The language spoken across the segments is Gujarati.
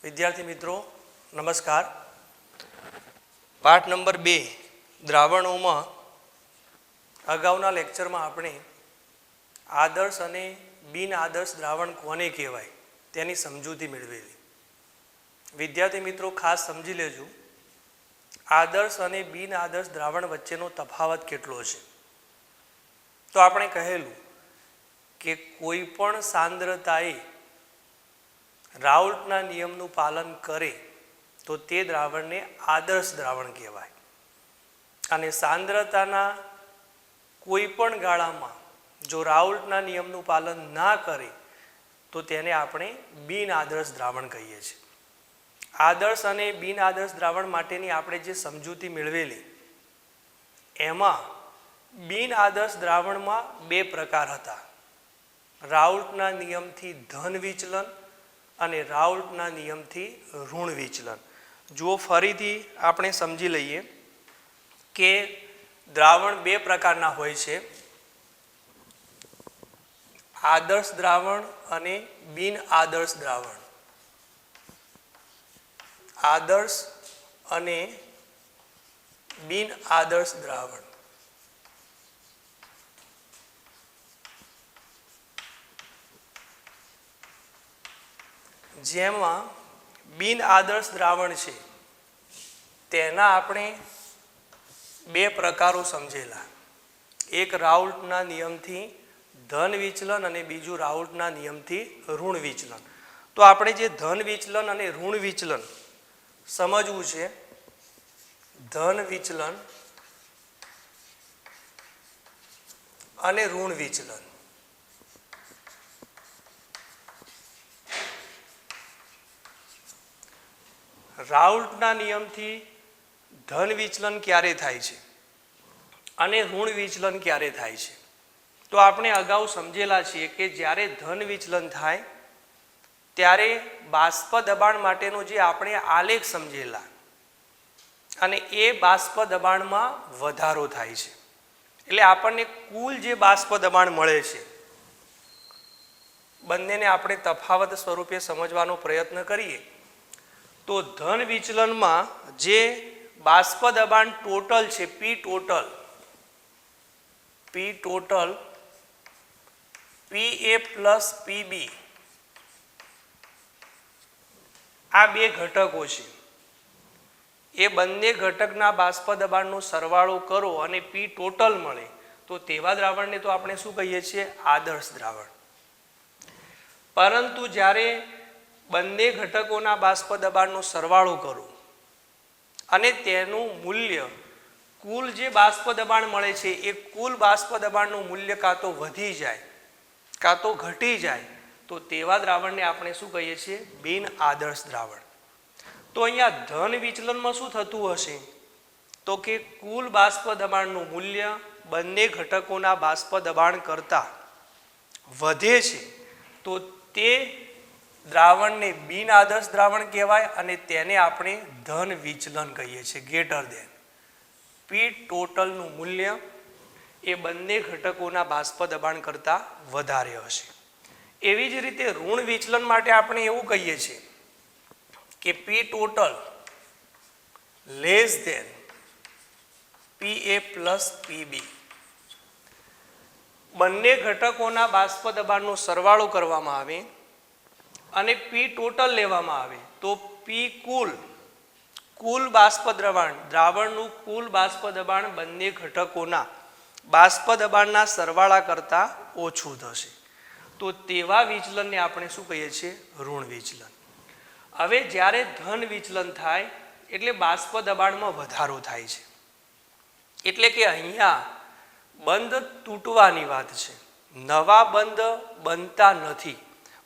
વિદ્યાર્થી મિત્રો નમસ્કાર। પાઠ નંબર 2 દ્રાવણોમાં અગાઉના લેક્ચરમાં આપણે આદર્શ અને બિન આદર્શ દ્રાવણ કોને કહેવાય તેની સમજૂતી મેળવેલી। વિદ્યાર્થી મિત્રો ખાસ સમજી લેજો, આદર્શ અને બિન આદર્શ દ્રાવણ વચ્ચેનો તફાવત કેટલો છે। તો આપણે કહેલું કે કોઈ પણ સાંદ્રતાએ રાઉલ્ટના નિયમનું પાલન કરે તો તે દ્રાવણને આદર્શ દ્રાવણ કહેવાય, અને સાંદ્રતાના કોઈ પણ ગાળામાં જો રાઉલ્ટના નિયમનું પાલન ના કરે તો તેને આપણે બિન આદર્શ દ્રાવણ કહીએ છીએ। આદર્શ અને બિન આદર્શ દ્રાવણ માટેની આપણે જે સમજૂતી મેળવેલી એમાં બિન આદર્શ દ્રાવણમાં બે પ્રકાર હતા, રાઉલ્ટના નિયમથી ધન વિચલન અને રાઉલ્ટના નિયમથી ઋણ વિચલન। જો ફરીથી આપણે સમજી લઈએ કે દ્રાવણ બે પ્રકારના હોય છે, આદર્શ દ્રાવણ અને બિન આદર્શ દ્રાવણ। આદર્શ અને બિન આદર્શ દ્રાવણ। જેમાં બિન આદર્શ દ્રાવણ છે તેના આપણે બે પ્રકારો સમજેલા, એક રાઉલ્ટના નિયમથી ધન વિચલન અને બીજું રાઉલ્ટના નિયમથી ઋણ વિચલન। તો આપણે જે ધન વિચલન અને ઋણ વિચલન સમજવું છે, ધન વિચલન અને ઋણ વિચલન। રાઉલ્ટના નિયમથી ધન વિચલન ક્યારે થાય છે અને ઋણ વિચલન ક્યારે થાય છે? તો આપણે અગાઉ સમજેલા છીએ કે જ્યારે ધન વિચલન થાય ત્યારે બાષ્પ દબાણ માટેનો જે આપણે આલેખ સમજેલા, અને એ બાષ્પ દબાણમાં વધારો થાય છે, એટલે આપણને કુલ જે બાષ્પ દબાણ મળે છે, બંનેને આપણે તફાવત સ્વરૂપે સમજવાનો પ્રયત્ન કરીએ તો ધન વિચલનમાં જે બાષ્પ દબાણ ટોટલ છે પી ટોટલ પીએ પ્લસ પીબી, આ બે ઘટકો છે, એ બંને ઘટકના બાષ્પ દબાણનો સરવાળો કરો અને પી ટોટલ મળે તો તેવા દ્રાવણને તો આપણે શું કહીએ છીએ? આદર્શ દ્રાવણ। પરંતુ જ્યારે બંને ઘટકોના બાષ્પ દબાણનો સરવાળો કરો અને તેનું મૂલ્ય કુલ જે બાષ્પ દબાણ મળે છે એ કુલ બાષ્પ દબાણનું મૂલ્ય કાં તો વધી જાય કાં તો ઘટી જાય તો તેવા દ્રાવણને આપણે શું કહીએ છીએ? બિન આદર્શ દ્રાવણ। તો અહીંયા ધન વિચલનમાં શું થતું હશે તો કે કુલ બાષ્પ દબાણનું મૂલ્ય બંને ઘટકોના બાષ્પ દબાણ કરતાં વધે છે તો તે દ્રાવણને બિન આદર્શ દ્રાવણ કહેવાય, અને તેને આપણે ધન વિચલન કહીએ છીએ, ગ્રેટર દેન પી ટોટલનું મૂલ્ય એ બંને ઘટકોના બાષ્પ દબાણ કરતાં વધારે હશે। એવી જ રીતે ઋણ વિચલન માટે આપણે એવું કહીએ છીએ કે પી ટોટલ લેસ દેન પીએ પ્લસ પીબી, બંને ઘટકોના બાષ્પ દબાણનો સરવાળો કરવામાં આવે અને પી ટોટલ લેવામાં આવે તો પી કુલ બાષ્પ દ્રાવણનું કુલ બાષ્પ દબાણ બંને ઘટકોના બાષ્પ દબાણના સરવાળા કરતાં ઓછું થશે તો તેવા વિચલનને આપણે શું કહીએ છીએ? ઋણ વિચલન। હવે જ્યારે ધન વિચલન થાય એટલે બાષ્પ દબાણમાં વધારો થાય છે, એટલે કે અહીંયા બંધ તૂટવાની વાત છે, નવા બંધ બનતા નથી,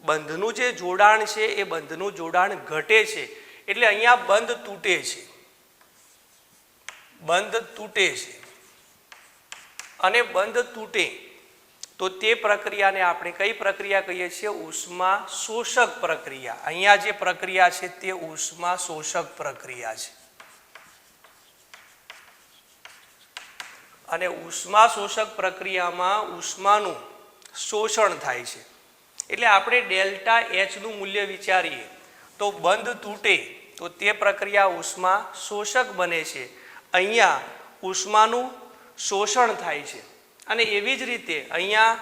બંધનું જે જોડાણ છે એ બંધનું જોડાણ ઘટે છે, એટલે અહીંયા બંધ તૂટે છે, અને બંધ તૂટે તો તે પ્રક્રિયાને આપણે કઈ પ્રક્રિયા કહીએ છીએ? ઉષ્મા શોષક પ્રક્રિયા। અહીંયા જે પ્રક્રિયા છે તે ઉષ્મા શોષક પ્રક્રિયા છે, અને ઉષ્મા શોષક પ્રક્રિયામાં ઉષ્માનું શોષણ થાય છે, એટલે આપણે ડેલ્ટા એચ નું મૂલ્ય વિચારીએ તો બંધ તૂટે તો તે પ્રક્રિયા ઉષ્મા શોષક બને છે, અહીંયા ઉષ્માનું શોષણ થાય છે। અને એવી જ રીતે અહીંયા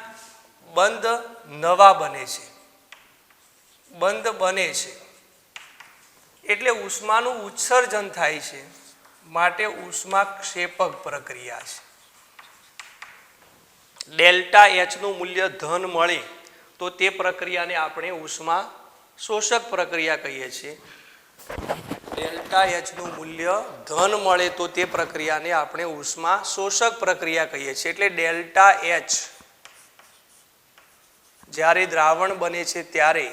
બંધ નવા બને છે, બંધ બને છે એટલે ઉષ્માનું ઉત્સર્જન થાય છે, માટે ઉષ્માક્ષેપક પ્રક્રિયા છે। ડેલ્ટા એચ નું મૂલ્ય ધન મળે તો તે પ્રક્રિયાને આપણે ઉષ્મા શોષક પ્રક્રિયા કહીએ છીએ। ડેલ્ટા એચ નું મૂલ્ય ધન મળે તો તે પ્રક્રિયાને આપણે ઉષ્મા શોષક પ્રક્રિયા કહીએ છીએ। એટલે ડેલ્ટા એચ જ્યારે દ્રાવણ બને છે ત્યારે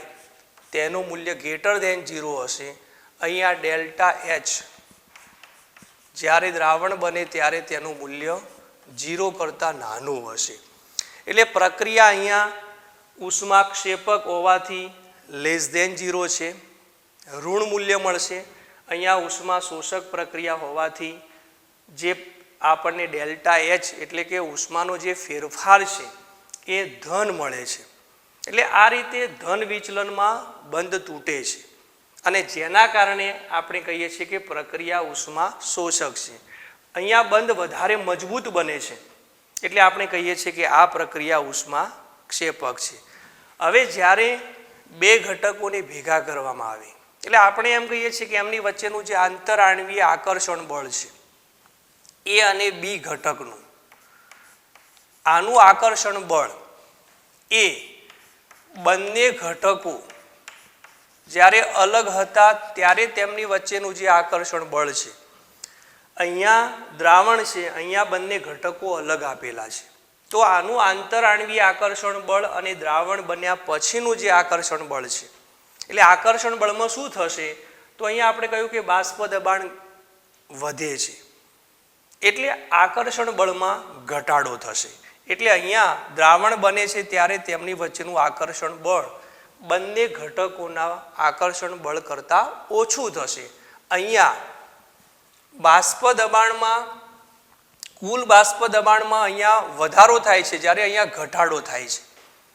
તેનું મૂલ્ય ગ્રેટર ધેન 0 હશે। અહીંયા ડેલ્ટા એચ જ્યારે દ્રાવણ બને ત્યારે તેનું મૂલ્ય 0 કરતાં નાનું હશે। એટલે પ્રક્રિયા અહીંયા ઉષ્માક્ષેપક હોવાથી લેસ ધેન 0 છે, ઋણ મૂલ્ય મળશે। અહીંયા ઉષ્મા શોષક પ્રક્રિયા હોવાથી જે આપણને ડેલ્ટા એચ એટલે કે ઉષ્માનો જે ફેરફાર છે એ ધન મળે છે। એટલે આ રીતે ધન વિચલનમાં બંધ તૂટે છે અને જેના કારણે આપણે કહીએ છીએ કે પ્રક્રિયા ઉષ્મા શોષક છે। અહીંયા બંધ વધારે મજબૂત બને છે એટલે આપણે કહીએ છીએ કે આ પ્રક્રિયા ઉષ્મા ક્ષેપક છે। હવે જ્યારે બે ઘટકોને ભેગા કરવામાં આવે એટલે આપણે એમ કહીએ છીએ કે એમની વચ્ચેનું જે આંતરઆણ્વીય આકર્ષણ બળ છે એ અને બી ઘટકનું આનું આકર્ષણ બળ એ બંને ઘટકો જ્યારે અલગ હતા ત્યારે તેમની વચ્ચેનું જે આકર્ષણ બળ છે, અહીંયા દ્રાવણ છે, અહીંયા બંને ઘટકો અલગ આપેલા છે, તો આનું આંતરઆણ્વીય આકર્ષણ બળ અને દ્રાવણ બન્યા પછીનું જે આકર્ષણ બળ છે એટલે આકર્ષણ બળમાં શું થશે તો અહીંયા આપણે કહ્યું કે બાષ્પ દબાણ વધે છે એટલે આકર્ષણ બળમાં ઘટાડો થશે। એટલે અહીંયા દ્રાવણ બને છે ત્યારે તેમની વચ્ચેનું આકર્ષણ બળ બંને ઘટકોના આકર્ષણ બળ કરતાં ઓછું થશે। અહીંયા બાષ્પ દબાણમાં કુલ બાષ્પ દબાણમાં અહીંયા વધારો થાય છે જ્યારે અહીંયા ઘટાડો થાય છે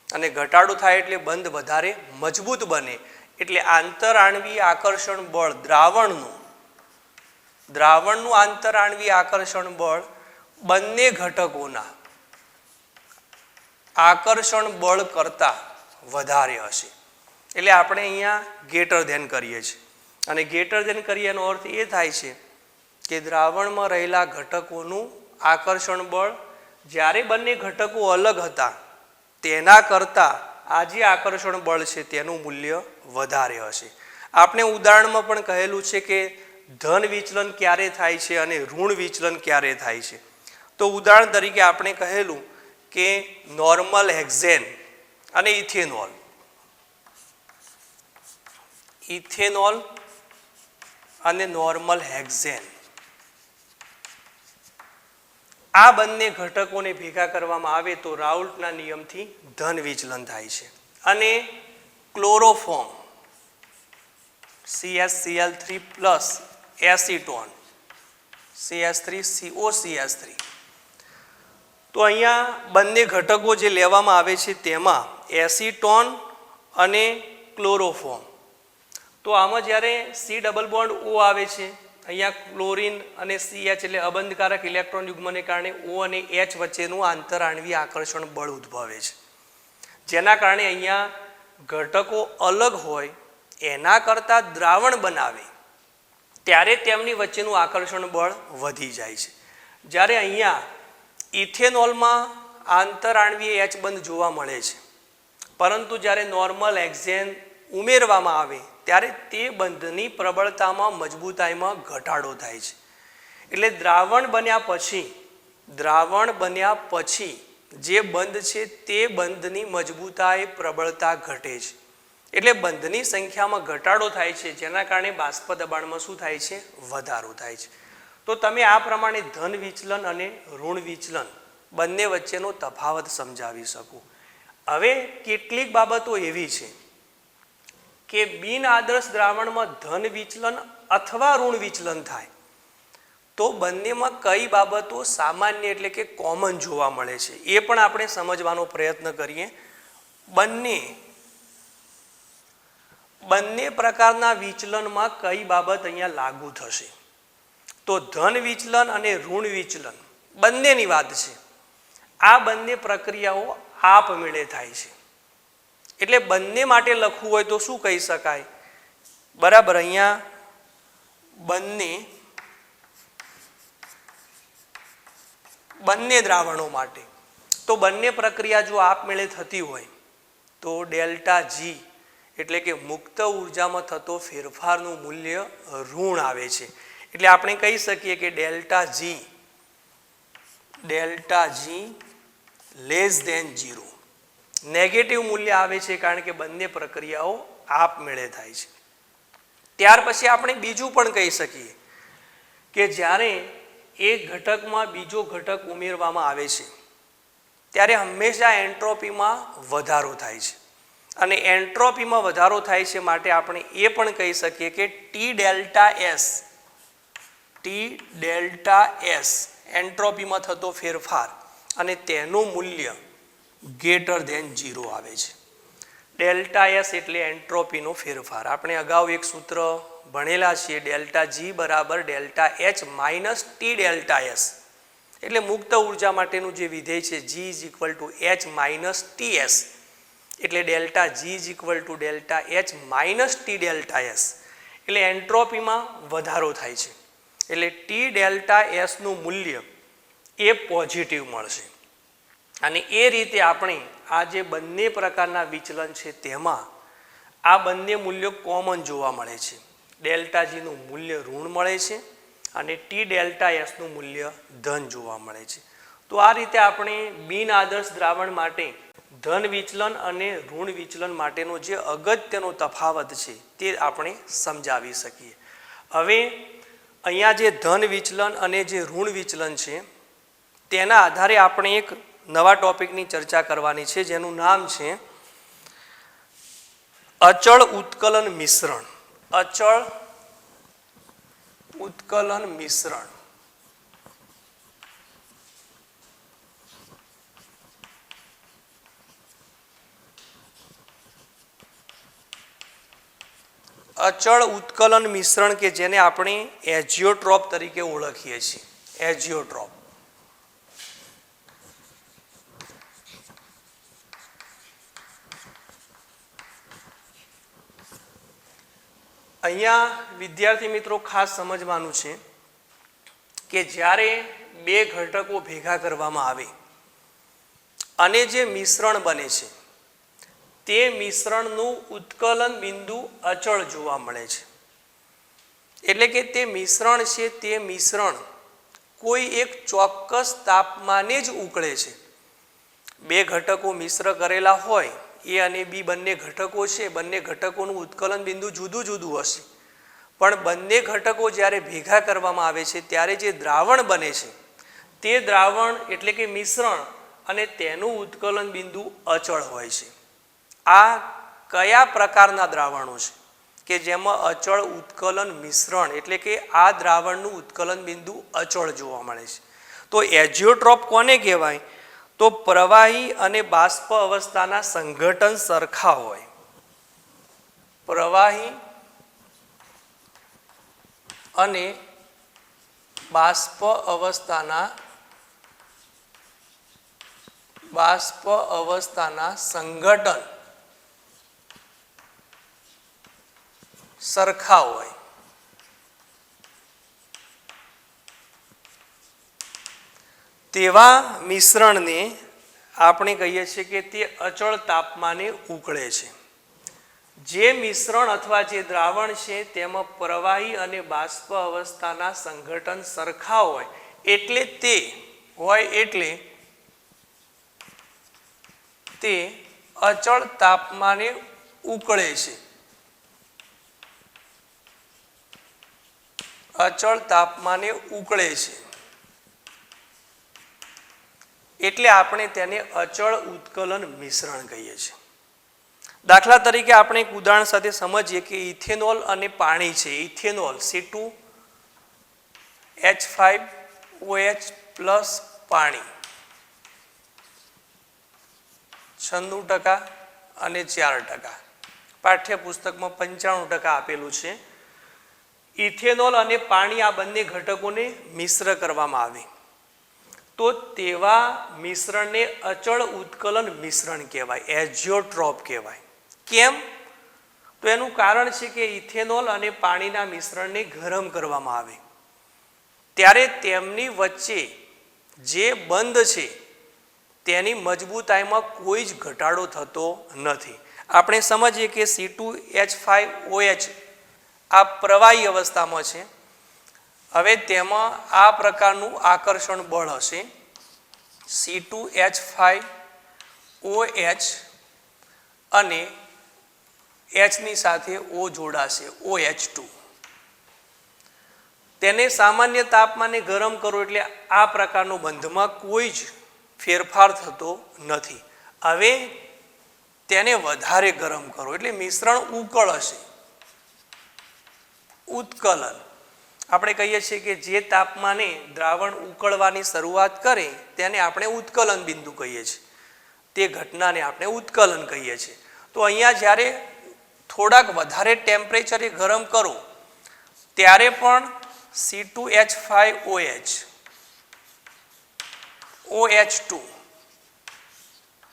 અને ઘટાડો થાય એટલે બંધ વધારે મજબૂત બને। એટલે આંતરઆણ્વીય આકર્ષણ બળ દ્રાવણનું આંતરઆણ્વીય આકર્ષણ બળ બંને ઘટકોના આકર્ષણ બળ કરતાં વધારે હશે। એટલે આપણે અહીંયા ગ્રેટર ધેન કરીએ છીએ અને ગ્રેટર ધેન કરીએ એનો અર્થ એ થાય છે કે દ્રાવણમાં રહેલા ઘટકોનું આકર્ષણ બળ જ્યારે બંને ઘટકો અલગ હતા તેના કરતાં આ જે આકર્ષણ બળ છે તેનું મૂલ્ય વધારે હશે। આપણે ઉદાહરણમાં પણ કહેલું છે કે ધન વિચલન ક્યારે થાય છે અને ઋણ વિચલન ક્યારે થાય છે। તો ઉદાહરણ તરીકે આપણે કહેલું કે નોર્મલ હેક્ઝેન અને ઇથેનોલ અને નોર્મલ હેક્ઝેન આ બંને ઘટકોને ભેગા કરવામાં આવે તો રાઉલ્ટના નિયમથી ધન વિચલન થાય છે। અને chloroform CH3 plus acetone CH3COCH3 તો અહીંયા બંને ઘટકો જે લેવામાં આવે છે તેમાં એસિટોન અને ક્લોરોફોર્મ તો આમાં જ્યારે C ડબલ બોન્ડ O આવે છે અહીંયા ક્લોરીન અને CH એટલે અબંધકારક ઇલેક્ટ્રોન યુગ્મને કારણે O અને H વચ્ચેનું આંતરઆણ્વીય આકર્ષણ બળ ઉદ્ભવે છે જેના કારણે અહીંયા ઘટકો અલગ હોય એના કરતાં દ્રાવણ બનાવે ત્યારે તેમની વચ્ચેનું આકર્ષણ બળ વધી જાય છે। જ્યારે અહીંયા ઇથેનોલમાં આંતરઆણ્વીય H બંધ જોવા મળે છે પરંતુ જ્યારે નોર્મલ હેક્ઝેન ઉમેરવામાં આવે ત્યારે તે બંધની પ્રબળતામાં મજબૂતાઈમાં ઘટાડો થાય છે। એટલે દ્રાવણ બન્યા પછી જે બંધ છે તે બંધની મજબૂતાઈ પ્રબળતા ઘટે છે એટલે બંધની સંખ્યામાં ઘટાડો થાય છે જેના કારણે બાષ્પ દબાણમાં શું થાય છે વધારો થાય છે। તો તમે આ પ્રમાણે ધન વિચલન અને ઋણ વિચલન બંને વચ્ચેનો તફાવત સમજાવી શકો। હવે કેટલીક બાબતો એવી છે કે બિન આદર્શ દ્રાવણમાં ધન વિચલન અથવા ઋણ વિચલન થાય તો બંનેમાં કઈ બાબતો સામાન્ય એટલે કે કોમન જોવા મળે છે એ પણ આપણે સમજવાનો પ્રયત્ન કરીએ। બંને પ્રકારના વિચલનમાં કઈ બાબત અહીંયા લાગુ થશે? તો ધન વિચલન અને ઋણ વિચલન બંનેની વાત છે. આ બંને પ્રક્રિયાઓ આપમેળે થાય છે. એટલે બંને માટે લખવું હોય તો શું કહી શકાય? બરાબર, અહીંયા બંને દ્રાવણો માટે તો બંને પ્રક્રિયા જો આપમેળે થતી હોય તો ડેલ્ટા જી એટલે કે મુક્ત ઉર્જામાં થતો ફેરફારનું મૂલ્ય ઋણ આવે છે. એટલે આપણે કહી શકીએ કે delta G less than 0 negative મૂલ્ય આવે છે, કારણ કે બંને પ્રક્રિયાઓ આપમેળે થાય છે. ત્યાર પછી આપણે બીજું પણ કહી શકીએ કે જ્યારે એક ઘટકમાં બીજો ઘટક ઉમેરવામાં આવે છે ત્યારે હંમેશા એન્ટ્રોપીમાં વધારો થાય છે. અને એન્ટ્રોપીમાં વધારો થાય છે માટે આપણે એ પણ કહી શકીએ કે ટી ડેલ્ટા એસ એન્ટ્રોપીમાં થતો ફેરફાર અને તેનું મૂલ્ય ગ્રેટર ધેન 0 આવે છે. ડેલ્ટા એસ એટલે એન્ટ્રોપીનો ફેરફાર. આપણે અગાઉ એક સૂત્ર ભણેલા છીએ, ડેલ્ટા જી બરાબર delta H minus T delta S. એટલે મુક્ત ઉર્જા માટેનું જે વિધેય છે G is equal to H minus T S, એટલે delta G is equal to delta H minus T delta S. એટલે એન્ટ્રોપીમાં વધારો થાય છે, એટલે ટી ડેલ્ટા એસનું મૂલ્ય એ પોઝિટિવ મળશે. અને એ રીતે આપણે આ જે બંને પ્રકારના વિચલન છે તેમાં આ બંને મૂલ્યો કોમન જોવા મળે છે. ડેલ્ટા જીનું મૂલ્ય ઋણ મળે છે અને ટી ડેલ્ટા એસનું મૂલ્ય ધન જોવા મળે છે. તો આ રીતે આપણે બિન આદર્શ દ્રાવણ માટે ધન વિચલન અને ઋણ વિચલન માટેનો જે અગત્યનો તફાવત છે તે આપણે સમજાવી શકીએ. હવે અહીંયા જે ધન વિચલન અને જે ઋણ વિચલન છે તેના આધારે આપણે એક નવા ટોપિકની ચર્ચા કરવાની છે, જેનું નામ છે અચળ ઉત્કલન મિશ્રણ. અચળ ઉત્કલન મિશ્રણ. અચળ ઉત્કલન મિશ્રણ કે જેને આપણે એજિયોટ્રોપ તરીકે ઓળખીએ છીએ. એજિયોટ્રોપ. અહીંયા વિદ્યાર્થી મિત્રો ખાસ સમજવાનું છે કે જ્યારે બે ઘટકો ભેગા કરવામાં આવે અને જે મિશ્રણ બને છે તે મિશ્રણનું ઉત્કલન બિંદુ અચળ જોવા મળે છે. એટલે કે તે મિશ્રણ છે તે મિશ્રણ કોઈ એક ચોક્કસ તાપમાને જ ઉકળે છે. બે ઘટકો મિશ્ર કરેલા હોય, એ અને બી બંને ઘટકો છે, બંને ઘટકોનું ઉત્કલન બિંદુ જુદું જુદું હશે, પણ બંને ઘટકો જ્યારે ભેગા કરવામાં આવે છે ત્યારે જે દ્રાવણ બને છે તે દ્રાવણ એટલે કે મિશ્રણ અને તેનું ઉત્કલન બિંદુ અચળ હોય છે. આ કયા પ્રકારના દ્રાવણો છે કે જેમાં અચળ ઉત્કલન મિશ્રણ એટલે કે આ દ્રાવણનું ઉત્કલન બિંદુ અચળ જોવા મળે છે? તો એજિયોટ્રોપ કોને કહેવાય? તો પ્રવાહી અને બાષ્પ અવસ્થાના સંઘટન સરખા હોય. પ્રવાહી અને બાષ્પ અવસ્થાના સંઘટન સરખા હોય. તેવા મિશ્રણને આપણે કહીએ છીએ કે તે અચળ તાપમાને ઉકળે છે. જે મિશ્રણ અથવા જે દ્રાવણ છે તેમાં પ્રવાહી અને બાષ્પ અવસ્થાના સંઘટન સરખા હોય એટલે તે અચળ તાપમાને ઉકળે છે. અચળ તાપમાને ઉકળે છે એટલે આપણે તેને અચળ ઉત્કલન મિશ્રણ કહીએ છીએ. દાખલા તરીકે આપણે એક ઉદાહરણ સાથે સમજીએ કે ઇથેનોલ અને પાણી છે. ઇથેનોલ C2H5OH પ્લસ પાણી 96% અને 4%. પાઠ્યપુસ્તકમાં 95% આપેલું છે. ઇથેનોલ અને પાણી આ બંને ઘટકોને મિશ્ર કરવામાં આવે તો તેવા મિશ્રણને અચળ ઉત્કલન મિશ્રણ કહેવાય, એઝિયોટ્રોપ કહેવાય. કેમ? તો એનું કારણ છે કે ઇથેનોલ અને પાણીના મિશ્રણને ગરમ કરવામાં આવે ત્યારે તેમની વચ્ચે જે બંધ છે તેની મજબૂતાઈમાં કોઈ જ ઘટાડો થતો નથી. આપણે સમજીએ કે C2H5OH આ પ્રવાહી અવસ્થામાં છે. હવે તેમાં આ પ્રકારનું આકર્ષણ બળ હશે. C2H5OH અને H ની સાથે O જોડાશે, OH2. તેને સામાન્ય તાપમાને ગરમ કરો એટલે આ પ્રકારનો બંધમાં કોઈ જ ફેરફાર થતો નથી. હવે તેને વધારે ગરમ કરો એટલે મિશ્રણ ઉકળશે, ઉત્કલન. આપણે કહીએ છીએ કે જે તાપમાને દ્રાવણ ઉકળવાની શરૂઆત કરે તેને આપણે ઉત્કલન બિંદુ કહીએ છીએ. તે ઘટનાને આપણે ઉત્કલન કહીએ છીએ. તો અહીંયા જ્યારે થોડાક વધારે ટેમ્પરેચરે ગરમ કરો ત્યારે પણ C2H5OH OH2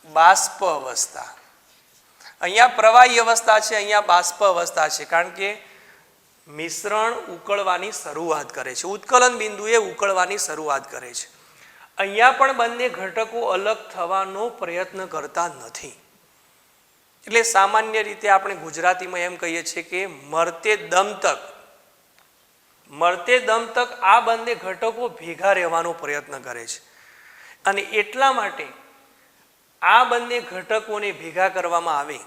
બાષ્પ અવસ્થા, અહીંયા પ્રવાહી અવસ્થા છે, અહીંયા બાષ્પ અવસ્થા છે. કારણ કે મિશ્રણ ઉકળવાની શરૂઆત કરે છે, ઉત્કલન બિંદુએ ઉકળવાની શરૂઆત કરે છે. અહીંયા પણ બંને ઘટકો અલગ થવાનો પ્રયત્ન કરતા નથી. એટલે સામાન્ય રીતે આપણે ગુજરાતીમાં એમ કહીએ છીએ કે મરતે દમ તક આ બંને ઘટકો ભેગા રહેવાનો પ્રયત્ન કરે છે. અને એટલા માટે આ બંને ઘટકોને ભેગા કરવામાં આવે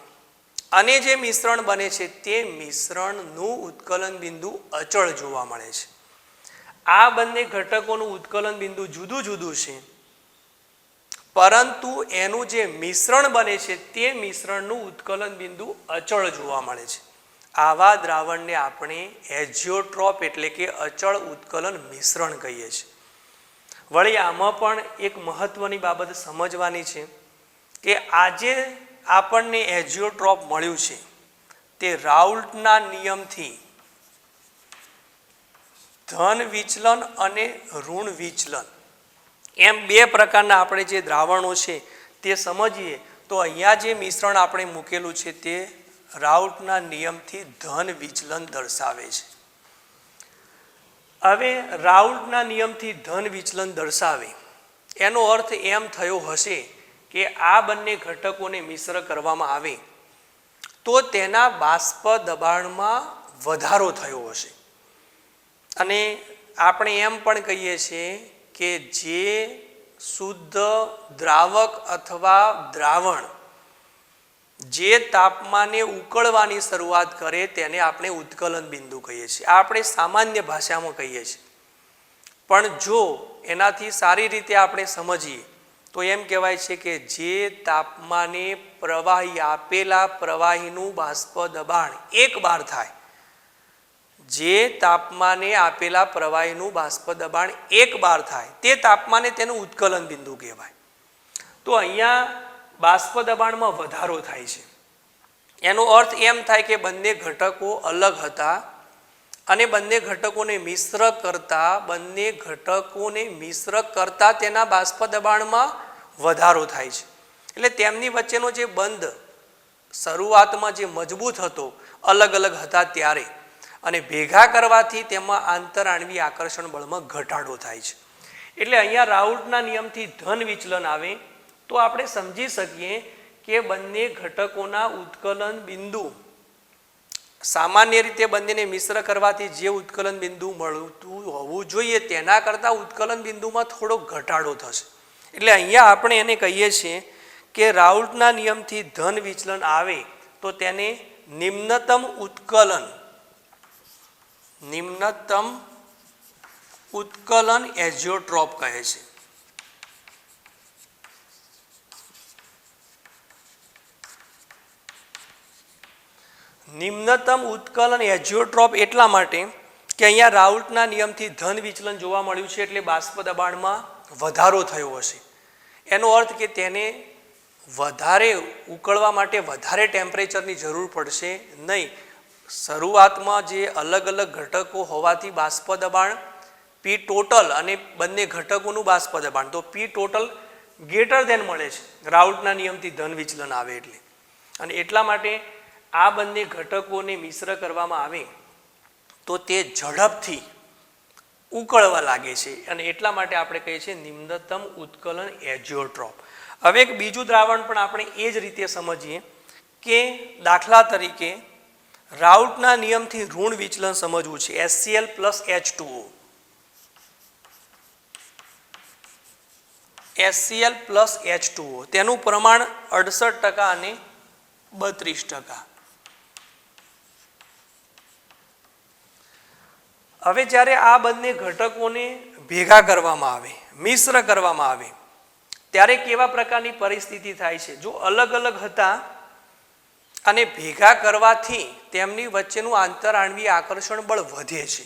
અને જે મિશ્રણ બને છે તે મિશ્રણનું ઉત્કલન બિંદુ અચળ જોવા મળે છે. આ બંને ઘટકોનું ઉત્કલન બિંદુ જુદું જુદું છે, પરંતુ એનું જે મિશ્રણ બને છે તે મિશ્રણનું ઉત્કલન બિંદુ અચળ જોવા મળે છે. આવા દ્રાવણને આપણે એઝિયોટ્રોપ એટલે કે અચળ ઉત્કલન મિશ્રણ કહીએ છીએ. વળી આમાં પણ એક મહત્વની બાબત સમજવાની છે કે આજે આપણને એઝિયોટ્રોપ મળ્યું છે તે રાઉલ્ટના નિયમથી ધન વિચલન અને ઋણ વિચલન એમ બે પ્રકારના આપણે જે દ્રાવણો છે તે સમજીએ તો અહીંયા જે મિશ્રણ આપણે મૂકેલું છે તે રાઉલ્ટના નિયમથી ધન વિચલન દર્શાવે છે. હવે રાઉલ્ટના નિયમથી ધન વિચલન દર્શાવે એનો અર્થ એમ થયો હશે કે આ બંને ઘટકોને મિશ્ર કરવામાં આવે તો તેના બાષ્પ દબાણમાં વધારો થયો હશે. અને આપણે એમ પણ કહીએ છીએ કે જે શુદ્ધ દ્રાવક અથવા દ્રાવણ જે તાપમાને ઉકળવાની શરૂઆત કરે તેને આપણે ઉત્કલન બિંદુ કહીએ છીએ. આ આપણે સામાન્ય ભાષામાં કહીએ છીએ. પણ જો એનાથી સારી રીતે આપણે સમજીએ તો એમ કહેવાય છે કે જે તાપમાને પ્રવાહી આપેલા પ્રવાહીનું બાષ્પ દબાણ 1 બાર થાય, જે તાપમાને આપેલા પ્રવાહીનું બાષ્પ દબાણ 1 બાર થાય તે તાપમાને તેનું ઉત્કલન બિંદુ કહેવાય. તો અહીંયા બાષ્પ દબાણમાં વધારો થાય છે. એનો અર્થ એમ થાય કે બંને ઘટકો અલગ હતા અને બંને ઘટકોને મિશ્ર કરતા તેના બાષ્પ દબાણમાં વધારો થાય છે. એટલે તેમની વચ્ચેનો જે બંધ શરૂઆતમાં જે મજબૂત હતો, અલગ અલગ હતા ત્યારે, અને ભેગા કરવાથી તેમાં આંતરઆણ્વીય આકર્ષણ બળમાં ઘટાડો થાય છે. એટલે અહીંયા રાઉલ્ટના નિયમથી ધન વિચલન આવે તો આપણે સમજી શકીએ કે બંને ઘટકોના ઉત્કલન બિંદુ સામાન્ય રીતે બંનેને મિશ્ર કરવાથી જે ઉત્કલન બિંદુ મળતું હોવું જોઈએ તેના કરતાં ઉત્કલન બિંદુમાં થોડો ઘટાડો થશે. એટલે અહીંયા આપણે એને કહીએ છીએ કે રાઉલ્ટના નિયમથી ધન વિચલન આવે તો તેને નિમ્નતમ ઉત્કલન એઝિયોટ્રોપ કહે છે. નિમ્નતમ ઉત્કલન એઝિયોટ્રોપ એટલા માટે કે અહીંયા રાઉલ્ટના નિયમથી ધન વિચલન જોવા મળ્યું છે એટલે બાષ્પ દબાણમાં વધારો થયો હશે. એનો અર્થ કે તેને વધારે ઉકળવા માટે વધારે ટેમ્પરેચરની જરૂર પડશે નહીં. શરૂઆતમાં જે અલગ અલગ ઘટકો હોવાથી બાષ્પ દબાણ પી ટોટલ અને બંને ઘટકોનું બાષ્પ દબાણ તો પી ટોટલ ગ્રેટર ધેન મળે છે રાઉલ્ટના નિયમથી ધન વિચલન આવે એટલે. અને એટલા માટે આ બંને ઘટકોને મિશ્ર કરવામાં આવે તો તે ઝડપથી ઉકળવા લાગે છે અને એટલા માટે આપણે કહીએ છીએ નિમ્નતમ ઉત્કલન એઝિયોટ્રોપ. હવે એક બીજું દ્રાવણ પણ આપણે એ જ રીતે સમજીએ કે દાખલા તરીકે રાઉલ્ટના નિયમથી ઋણ વિચલન સમજવું છે. HCl plus H2O, HCl plus H2O તેનું પ્રમાણ 68% અને 32%. હવે જ્યારે આ બંને ઘટકોને ભેગા કરવામાં આવે, મિશ્ર કરવામાં આવે ત્યારે કેવા પ્રકારની પરિસ્થિતિ થાય છે? જો અલગ અલગ હતા અને ભેગા કરવાથી તેમની વચ્ચેનું આંતરઆણ્વીય આકર્ષણ બળ વધે છે.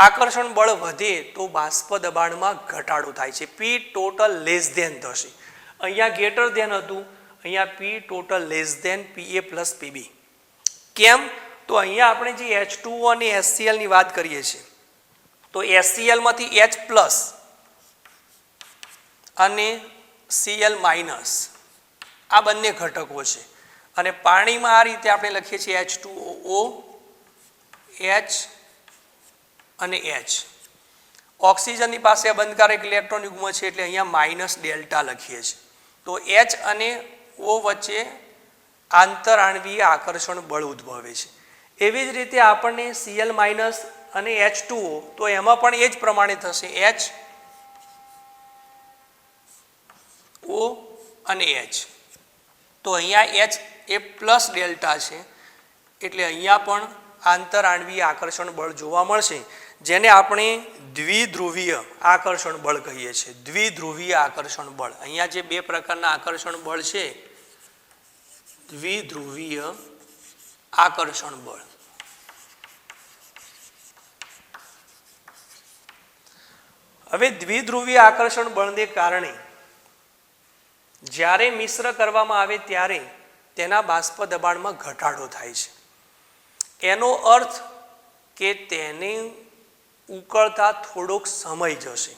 આકર્ષણ બળ વધે તો બાષ્પ દબાણમાં ઘટાડો થાય છે. પી ટોટલ લેસ ધેન થશે. અહીંયા ગ્રેટર ધેન હતું, અહીંયા P total less than PA plus PB. કેમ? તો અહીંયા આપણે જે H2O અને HCl ની વાત કરીએ છીએ તો HCl માંથી H પ્લસ અને Cl માઇનસ આ બંને ઘટકો છે અને પાણીમાં આ રીતે આપણે લખીએ છીએ H2O, H અને H. ઓક્સિજનની પાસે બંધકારક ઇલેક્ટ્રોન યુગ્મ છે એટલે અહીંયા માઇનસ ડેલ્ટા લખીએ છીએ. તો H અને O વચ્ચે આંતરઆણ્વીય આકર્ષણ બળ ઉદ્ભવે છે. એવી જ રીતે આપણને Cl માઇનસ અને H2O તો એમાં પણ એ જ પ્રમાણે થશે HO અને H. તો અહીંયા H એ પ્લસ ડેલ્ટા છે એટલે અહીંયા પણ આંતરઆણ્વીય આકર્ષણ બળ જોવા મળશે જેને આપણે દ્વિધ્રુવીય આકર્ષણ બળ કહીએ છીએ. દ્વિધ્રુવીય આકર્ષણ બળ. અહીંયા જે બે પ્રકારના આકર્ષણ બળ છે દ્વિધ્રુવીય આકર્ષણ બળ. હવે દ્વિધ્રુવીય આકર્ષણ બળને કારણે જ્યારે મિશ્ર કરવામાં આવે ત્યારે તેના બાષ્પ દબાણમાં ઘટાડો થાય છે. એનો અર્થ કે તેને ઉકળતા થોડોક સમય જશે.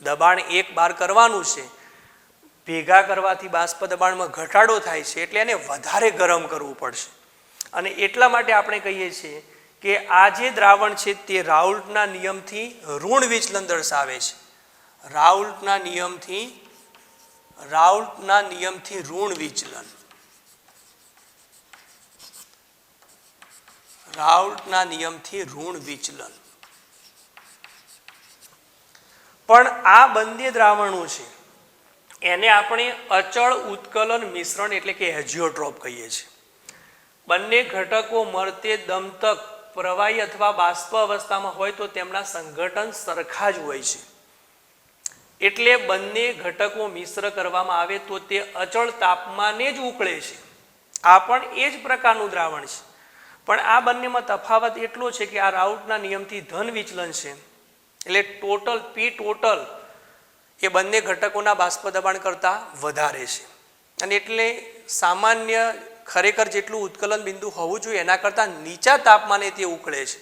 દબાણ એક બાર કરવાનું છે, ભેગા કરવાથી બાષ્પ દબાણમાં ઘટાડો થાય છે એટલે એને વધારે ગરમ કરવું પડશે. અને એટલા માટે આપણે કહીએ છીએ કે આ જે દ્રાવણ છે તે રાઉલ્ટના નિયમથી ઋણ વિચલન દર્શાવે છે. રાઉલ્ટના નિયમથી ઋણ વિચલન. રાઉલ્ટના નિયમથી ઋણ વિચલન. પણ આ બંને દ્રાવણો છે એને આપણે અચળ ઉત્કલન મિશ્રણ એટલે કે એઝિયોટ્રોપ કહીએ છીએ. બંને ઘટકો મરતે દમ તક પ્રવાહી અથવા બાષ્પ અવસ્થામાં હોય તો તેમના સંઘટન સરખા જ હોય છે. એટલે બંને ઘટકો મિશ્ર કરવામાં આવે તો તે અચળ તાપમાને જ ઉકળે છે. આ પણ એ જ પ્રકારનું દ્રાવણ છે પણ આ બંનેમાં તફાવત એટલો છે કે આ રાઉલ્ટના નિયમથી ધન વિચલન છે એટલે ટોટલ પી ટોટલ એ બંને ઘટકોના બાષ્પ દબાણ કરતાં વધારે છે અને એટલે સામાન્ય ખરેખર જેટલું ઉત્કલન બિંદુ હોવું જોઈએ એના કરતાં નીચા તાપમાને તે ઉકળે છે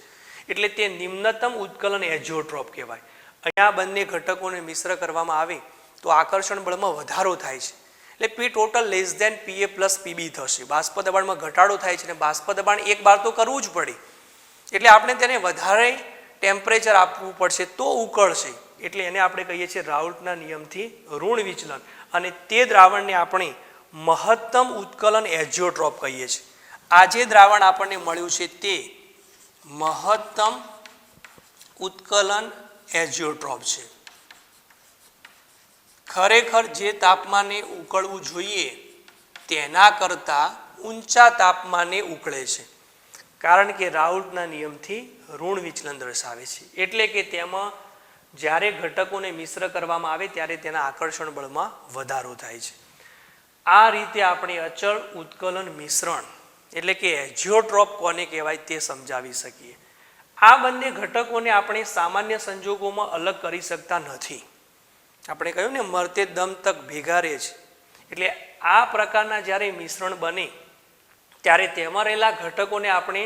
એટલે તે નિમ્નતમ ઉત્કલન એઝિયોટ્રોપ કહેવાય. અહીંયા બંને ઘટકોને મિશ્ર કરવામાં આવે તો આકર્ષણ બળમાં વધારો થાય છે એટલે P total less than PA plus PB થશે. બાષ્પ દબાણમાં ઘટાડો થાય છે અને બાષ્પ દબાણ એક બાર તો કરવું જ પડે એટલે આપણે તેને વધારે ટેમ્પરેચર આપવું પડશે તો ઉકળશે એટલે એને આપણે કહીએ છીએ રાઉલ્ટના નિયમથી ઋણ વિચલન. અને તે દ્રાવણને આપણે મહત્તમ ઉત્કલન એઝિયોટ્રોપ કહીએ છીએ. આ જે દ્રાવણ આપણને મળ્યું છે તે મહત્તમ ઉત્કલન એઝિયોટ્રોપ છે. ખરેખર જે તાપમાને ઉકળવું જોઈએ તેના કરતાં ઊંચા તાપમાને ઉકળે છે કારણ કે રાઉલ્ટના નિયમથી ઋણ વિચલન દર્શાવે છે. એટલે કે તેમાં જ્યારે ઘટકોને મિશ્ર કરવામાં આવે ત્યારે તેના આકર્ષણ બળમાં વધારો થાય છે. આ રીતે આપણે અચળ ઉત્કલન મિશ્રણ એટલે કે એઝિયોટ્રોપ કોને કહેવાય તે સમજાવી શકીએ. આ બંને ઘટકોને આપણે સામાન્ય સંજોગોમાં અલગ કરી શકતા નથી. આપણે કહ્યું ને મરતે દમ તક ભેગા રહે છે એટલે આ પ્રકારના જ્યારે મિશ્રણ બને ત્યારે તેમાં રહેલા ઘટકોને આપણે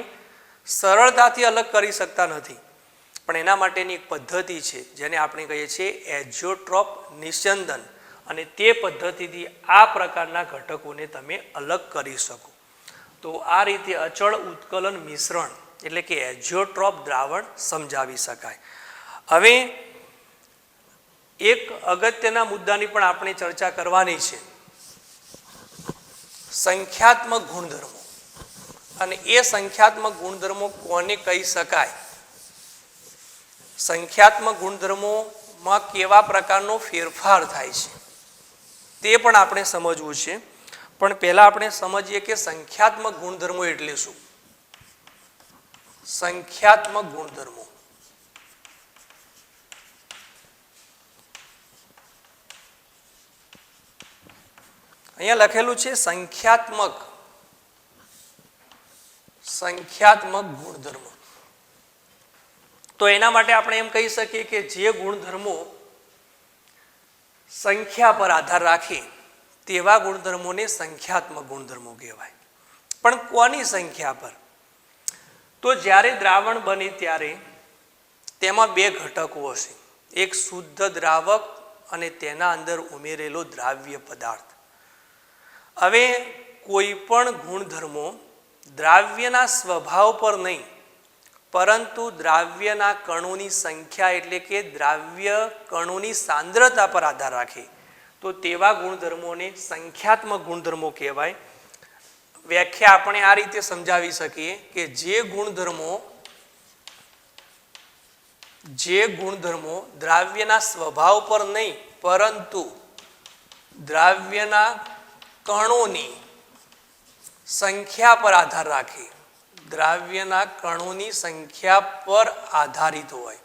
સરળતાથી અલગ કરી શકતા નથી, પણ એના માટેની એક પદ્ધતિ છે જેને આપણે કહીએ છીએ એઝોટ્રોપ નિસ્યંદન, અને તે પદ્ધતિથી આ પ્રકારના ઘટકોને તમે અલગ કરી શકો. તો આ રીતે અચળ ઉત્કલન મિશ્રણ એટલે કે એઝોટ્રોપ દ્રાવણ સમજાવી શકાય. હવે એક અગત્યના મુદ્દાની પણ આપણે ચર્ચા કરવાની છે, સંખ્યાત્મક ગુણધર્મો. અને એ સંખ્યાત્મક ગુણધર્મો કોને કહી શકાય, સંખ્યાત્મક ગુણધર્મોમાં કેવા પ્રકારનો ફેરફાર થાય છે તે પણ આપણે સમજવું છે. પણ પહેલા આપણે સમજીએ કે સંખ્યાત્મક ગુણધર્મો એટલે શું. સંખ્યાત્મક ગુણધર્મો અહીંયા લખેલું છે સંખ્યાત્મક ગુણધર્મો. તો એના માટે આપણે એમ કહી શકીએ કે જે ગુણધર્મો સંખ્યા પર આધાર રાખે તેવા ગુણધર્મોને સંખ્યાત્મક ગુણધર્મો કહેવાય. પણ કોની સંખ્યા પર? તો જ્યારે દ્રાવણ બને ત્યારે તેમાં બે ઘટકો હશે, એક શુદ્ધ દ્રાવક અને તેના અંદર ઉમેરેલો દ્રાવ્ય પદાર્થ. હવે કોઈ પણ ગુણધર્મો દ્રાવ્યના સ્વભાવ પર નહીં પરંતુ દ્રાવ્યના કણોની સંખ્યા એટલે કે દ્રાવ્ય કણોની સાંદ્રતા પર આધાર રાખે તો તેવા ગુણધર્મોને સંખ્યાત્મક ગુણધર્મો કહેવાય. વ્યાખ્યા આપણે આ રીતે સમજાવી શકીએ કે જે ગુણધર્મો દ્રાવ્યના સ્વભાવ પર નહીં પરંતુ દ્રાવ્યના કણોની સંખ્યા પર આધાર રાખે, દ્રાવ્યના કણોની સંખ્યા પર આધારિત હોય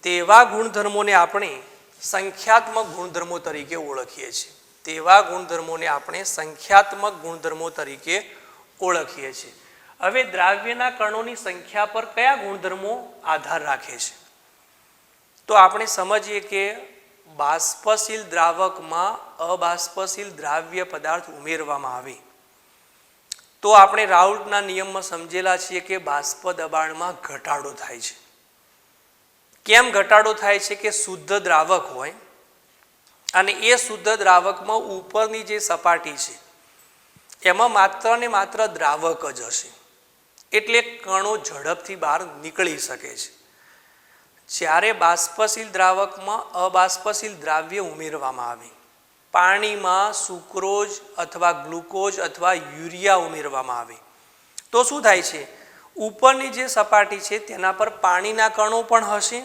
તેવા ગુણધર્મોને આપણે સંખ્યાત્મક ગુણધર્મો તરીકે ઓળખીએ છીએ. તેવા ગુણધર્મોને આપણે સંખ્યાત્મક ગુણધર્મો તરીકે ઓળખીએ છીએ. હવે દ્રાવ્યના કણોની સંખ્યા પર કયા ગુણધર્મો આધાર રાખે છે? તો આપણે સમજીએ કે બાષ્પશીલ દ્રાવકમાં અબાષ્પશીલ દ્રાવ્ય પદાર્થ ઉમેરવામાં આવે તો આપણે રાઉલ્ટના નિયમમાં સમજેલા છીએ કે બાષ્પ દબાણમાં ઘટાડો થાય છે. કેમ ઘટાડો થાય છે? કે શુદ્ધ દ્રાવક હોય અને એ શુદ્ધ દ્રાવકમાં ઉપરની જે સપાટી છે એમાં માત્ર ને માત્ર દ્રાવક જ હશે, એટલે કણો ઝડપથી બહાર નીકળી શકે છે. જ્યારે બાષ્પશીલ દ્રાવકમાં અબાષ્પશીલ દ્રાવ્ય ઉમેરવામાં આવે, પાણીમાં સુક્રોઝ અથવા ગ્લુકોઝ અથવા યુરિયા ઉમેરવામાં આવે તો શું થાય છે? ઉપરની જે સપાટી છે તેના પર પાણીના કણો પણ હશે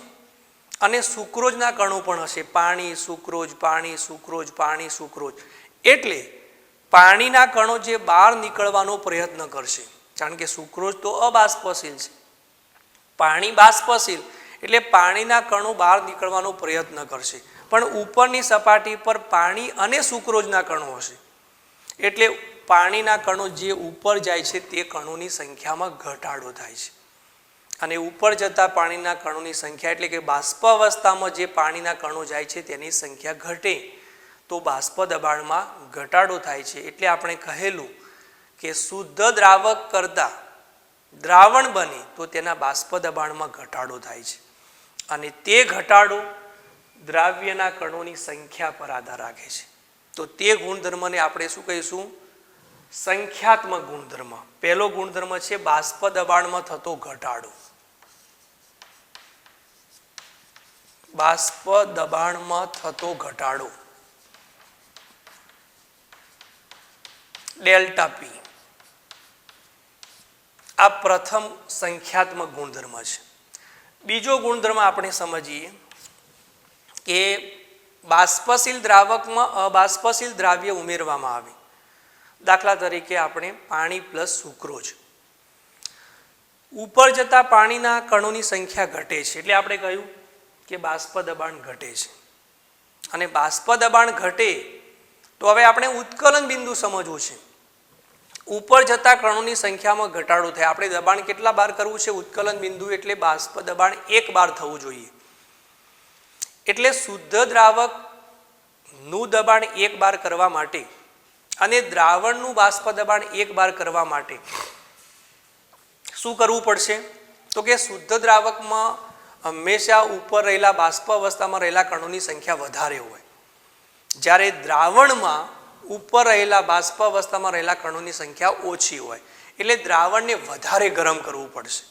અને સુક્રોઝના કણો પણ હશે. પાણી સુક્રોઝ, પાણી સુક્રોઝ, પાણી સુક્રોઝ. એટલે પાણીના કણો જે બહાર નીકળવાનો પ્રયત્ન કરશે, કારણ કે સુક્રોઝ તો અબાષ્પશીલ છે, પાણી બાષ્પશીલ, એટલે પાણીના કણો બહાર નીકળવાનો પ્રયત્ન કરશે. પણ ઉપરની સપાટી પર પાણી અને સુક્રોઝના કણો હશે, એટલે પાણીના કણો જે ઉપર જાય છે તે કણોની સંખ્યામાં ઘટાડો થાય છે. અને ઉપર જતા પાણીના કણોની સંખ્યા એટલે કે બાષ્પ અવસ્થામાં જે પાણીના કણો જાય છે તેની સંખ્યા ઘટે તો બાષ્પ દબાણમાં ઘટાડો થાય છે. એટલે આપણે કહેલું કે શુદ્ધ દ્રાવક કરતાં દ્રાવણ બને તો તેના બાષ્પ દબાણમાં ઘટાડો થાય છે અને તે ઘટાડો દ્રાવ્યના કણોની સંખ્યા પર આધાર રાખે છે. તો તે ગુણધર્મને આપણે શું કહીશું? સંખ્યાત્મક ગુણધર્મ. પહેલો ગુણધર્મ છે બાષ્પ દબાણમાં થતો ઘટાડો. બાષ્પ દબાણમાં થતો ઘટાડો ડેલ્ટા પી. આ પ્રથમ સંખ્યાત્મક ગુણધર્મ છે. બીજો ગુણધર્મ આપણે સમજીએ કે બાષ્પશીલ દ્રાવકમાં અબાષ્પશીલ દ્રાવ્ય ઉમેરવામાં આવે. દાખલા તરીકે આપણે પાણી પ્લસ સુક્રોઝ. ઉપર જતા પાણીના કણોની સંખ્યા ઘટે છે, એટલે આપણે કહ્યું કે બાષ્પ દબાણ ઘટે છે. અને બાષ્પ દબાણ ઘટે તો હવે આપણે ઉત્કલન બિંદુ સમજવું છે. ઉપર જતા કણોની સંખ્યામાં ઘટાડો થાય. આપણે દબાણ કેટલા બાર કરવું છે? ઉત્કલન બિંદુ એટલે બાષ્પ દબાણ 1 બાર થવું જોઈએ. એટલે શુદ્ધ દ્રાવકનું દબાણ 1 બાર કરવા માટે અને દ્રાવણનું બાષ્પ દબાણ 1 બાર કરવા માટે શું કરવું પડશે? તો કે શુદ્ધ દ્રાવકમાં હંમેશા ઉપર રહેલા બાષ્પ અવસ્થામાં રહેલા કણોની સંખ્યા વધારે હોય, જ્યારે દ્રાવણમાં ઉપર રહેલા બાષ્પ અવસ્થામાં રહેલા કણોની સંખ્યા ઓછી હોય. એટલે દ્રાવણને વધારે ગરમ કરવું પડશે.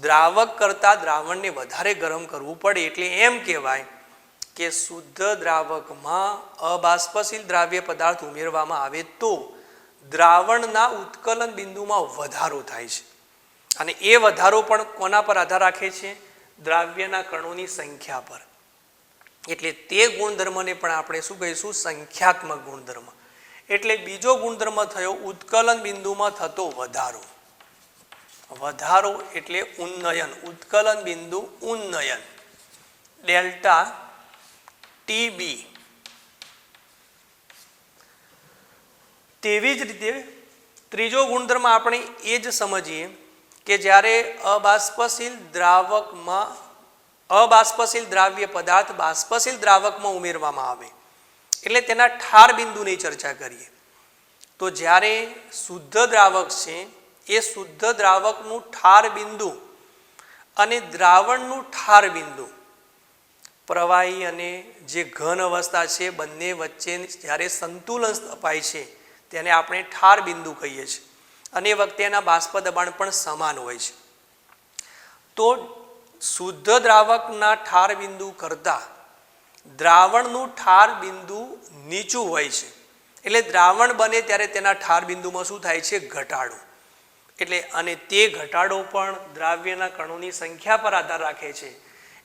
દ્રાવક કરતાં દ્રાવણને વધારે ગરમ કરવું પડે એટલે એમ કહેવાય કે શુદ્ધ દ્રાવકમાં અબાષ્પશીલ દ્રાવ્ય પદાર્થ ઉમેરવામાં આવે તો દ્રાવણના ઉત્કલન બિંદુમાં વધારો થાય છે. અને એ વધારો પણ કોના પર આધાર રાખે છે? દ્રાવ્યના કણોની સંખ્યા પર. એટલે તે ગુણધર્મને પણ આપણે શું કહીશું? સંખ્યાત્મક ગુણધર્મ. એટલે બીજો ગુણધર્મ થયો ઉત્કલન બિંદુમાં થતો વધારો. વધારો એટલે ઉન્નયન. ઉત્કલન બિંદુ ઉન્નયન ડેલ્ટા ટીબી. તેવી જ રીતે ત્રીજો ગુણધર્મ આપણે એ જ સમજીએ કે જ્યારે અબાષ્પશીલ દ્રાવ્ય પદાર્થ બાષ્પશીલ દ્રાવકમાં ઉમેરવામાં આવે એટલે તેના ઠાર બિંદુની ચર્ચા કરીએ. તો જ્યારે શુદ્ધ દ્રાવક છે એ શુદ્ધ દ્રાવકનું ઠાર બિંદુ અને દ્રાવણનું ઠાર બિંદુ, પ્રવાહી અને જે ઘન અવસ્થા છે બંને વચ્ચે જ્યારે સંતુલન સ્થપાય છે તેને આપણે ઠાર બિંદુ કહીએ છીએ. અને એ વખતે એના બાષ્પ દબાણ પણ સમાન હોય છે. તો શુદ્ધ દ્રાવકના ઠાર બિંદુ કરતાં દ્રાવણનું ઠાર બિંદુ નીચું હોય છે. એટલે દ્રાવણ બને ત્યારે તેના ઠાર બિંદુમાં શું થાય છે? ઘટાડો. એટલે અને તે ઘટાડો પણ દ્રાવ્યના કણોની સંખ્યા પર આધાર રાખે છે.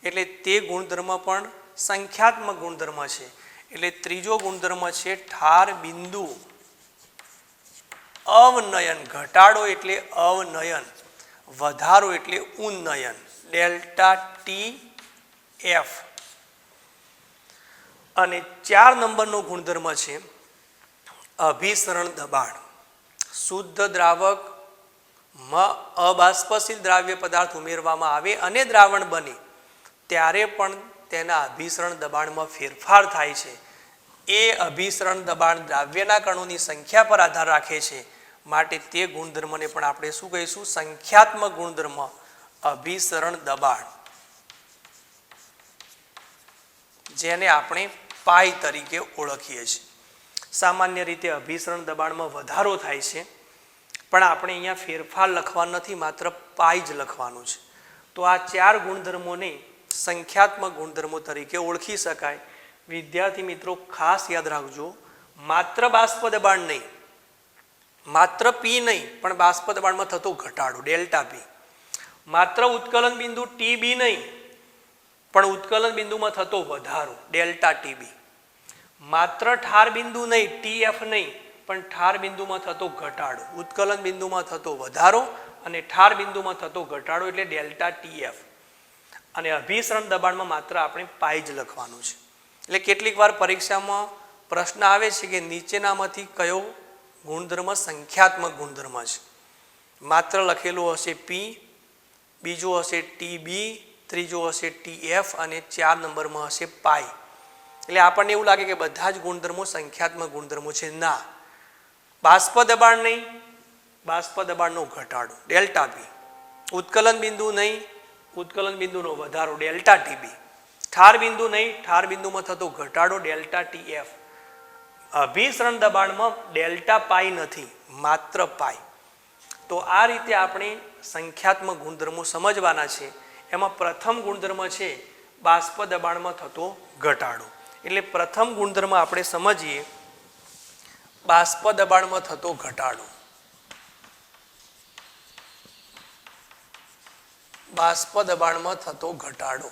એટલે તે ગુણધર્મ પણ સંખ્યાત્મક ગુણધર્મ છે. એટલે ત્રીજો ગુણધર્મ છે ઠાર બિંદુ અવનયન. ઘટાડો એટલે અવનયન, વધારો એટલે ઉન્નયન ડેલ્ટા ટી એફ. અને 4 નંબરનો ગુણધર્મ છે અભિસરણ દબાણ. શુદ્ધ દ્રાવકમાં અબાષ્પશીલ દ્રાવ્ય પદાર્થ ઉમેરવામાં આવે અને દ્રાવણ બને ત્યારે પણ તેના અભિસરણ દબાણમાં ફેરફાર થાય છે. એ અભિસરણ દબાણ દ્રાવ્યના કણોની સંખ્યા પર આધાર રાખે છે. માટે તે ગુણધર્મને પણ આપણે શું કહીશું? સંખ્યાત્મક ગુણધર્મ અભિસરણ દબાણ, જેને આપણે પાઈ તરીકે ઓળખીએ છીએ. સામાન્ય રીતે અભિસરણ દબાણમાં વધારો થાય છે, પણ આપણે અહીંયા ફેરફાર લખવા નથી, માત્ર પાઈ જ લખવાનું છે. તો આ 4 ગુણધર્મોને સંખ્યાત્મક ગુણધર્મો તરીકે ઓળખી શકાય. વિદ્યાર્થી મિત્રો ખાસ યાદ રાખજો, માત્ર બાષ્પ દબાણ નહીં, માત્ર પી નહીં, પણ બાષ્પ દબાણમાં થતો ઘટાડો ડેલ્ટા પી. માત્ર ઉત્કલન બિંદુ ટીબી નહીં, પણ ઉત્કલન બિંદુમાં થતો વધારો ડેલ્ટા ટીબી. માત્ર ઠાર બિંદુ નહીં, ટીએફ નહીં, પણ ઠાર બિંદુમાં થતો ઘટાડો, ઉત્કલન બિંદુમાં થતો વધારો અને ઠાર બિંદુમાં થતો ઘટાડો એટલે ડેલ્ટા ટીએફ. અને અભિસરણ દબાણમાં માત્ર આપણે પાઈ જ લખવાનું છે. એટલે કેટલીક વાર પરીક્ષામાં પ્રશ્ન આવે છે કે નીચેનામાંથી કયો ગુણધર્મ સંખ્યાત્મક ગુણધર્મ છે? માત્ર લખેલું હશે પી, બીજો હશે ટીબી, ત્રીજો હશે ટીએફ અને 4 નંબરમાં હશે પાઈ. એટલે આપણને એવું લાગે કે બધા જ ગુણધર્મો સંખ્યાત્મક ગુણધર્મો છે. ના, બાષ્પ દબાણ નહીં, બાષ્પ દબાણનો ઘટાડો ડેલ્ટા પી. ઉત્કલન બિંદુ નહીં, ઉત્કલન બિંદુનો વધારો ડેલ્ટા ટીબી. ઠાર બિંદુ નહીં, ઠાર બિંદુમાં થતો ઘટાડો ડેલ્ટા ટીએફ. અભિસરણ દબાણમાં ડેલ્ટા પાઈ નથી, માત્ર પાઈ. તો આ રીતે આપણે સંખ્યાત્મક ગુણધર્મો સમજવાના છે. એમાં પ્રથમ ગુણધર્મ છે બાષ્પ દબાણમાં થતો ઘટાડો. એટલે પ્રથમ ગુણધર્મ આપણે સમજીએ, બાષ્પ દબાણમાં થતો ઘટાડો. બાષ્પ દબાણમાં થતો ઘટાડો.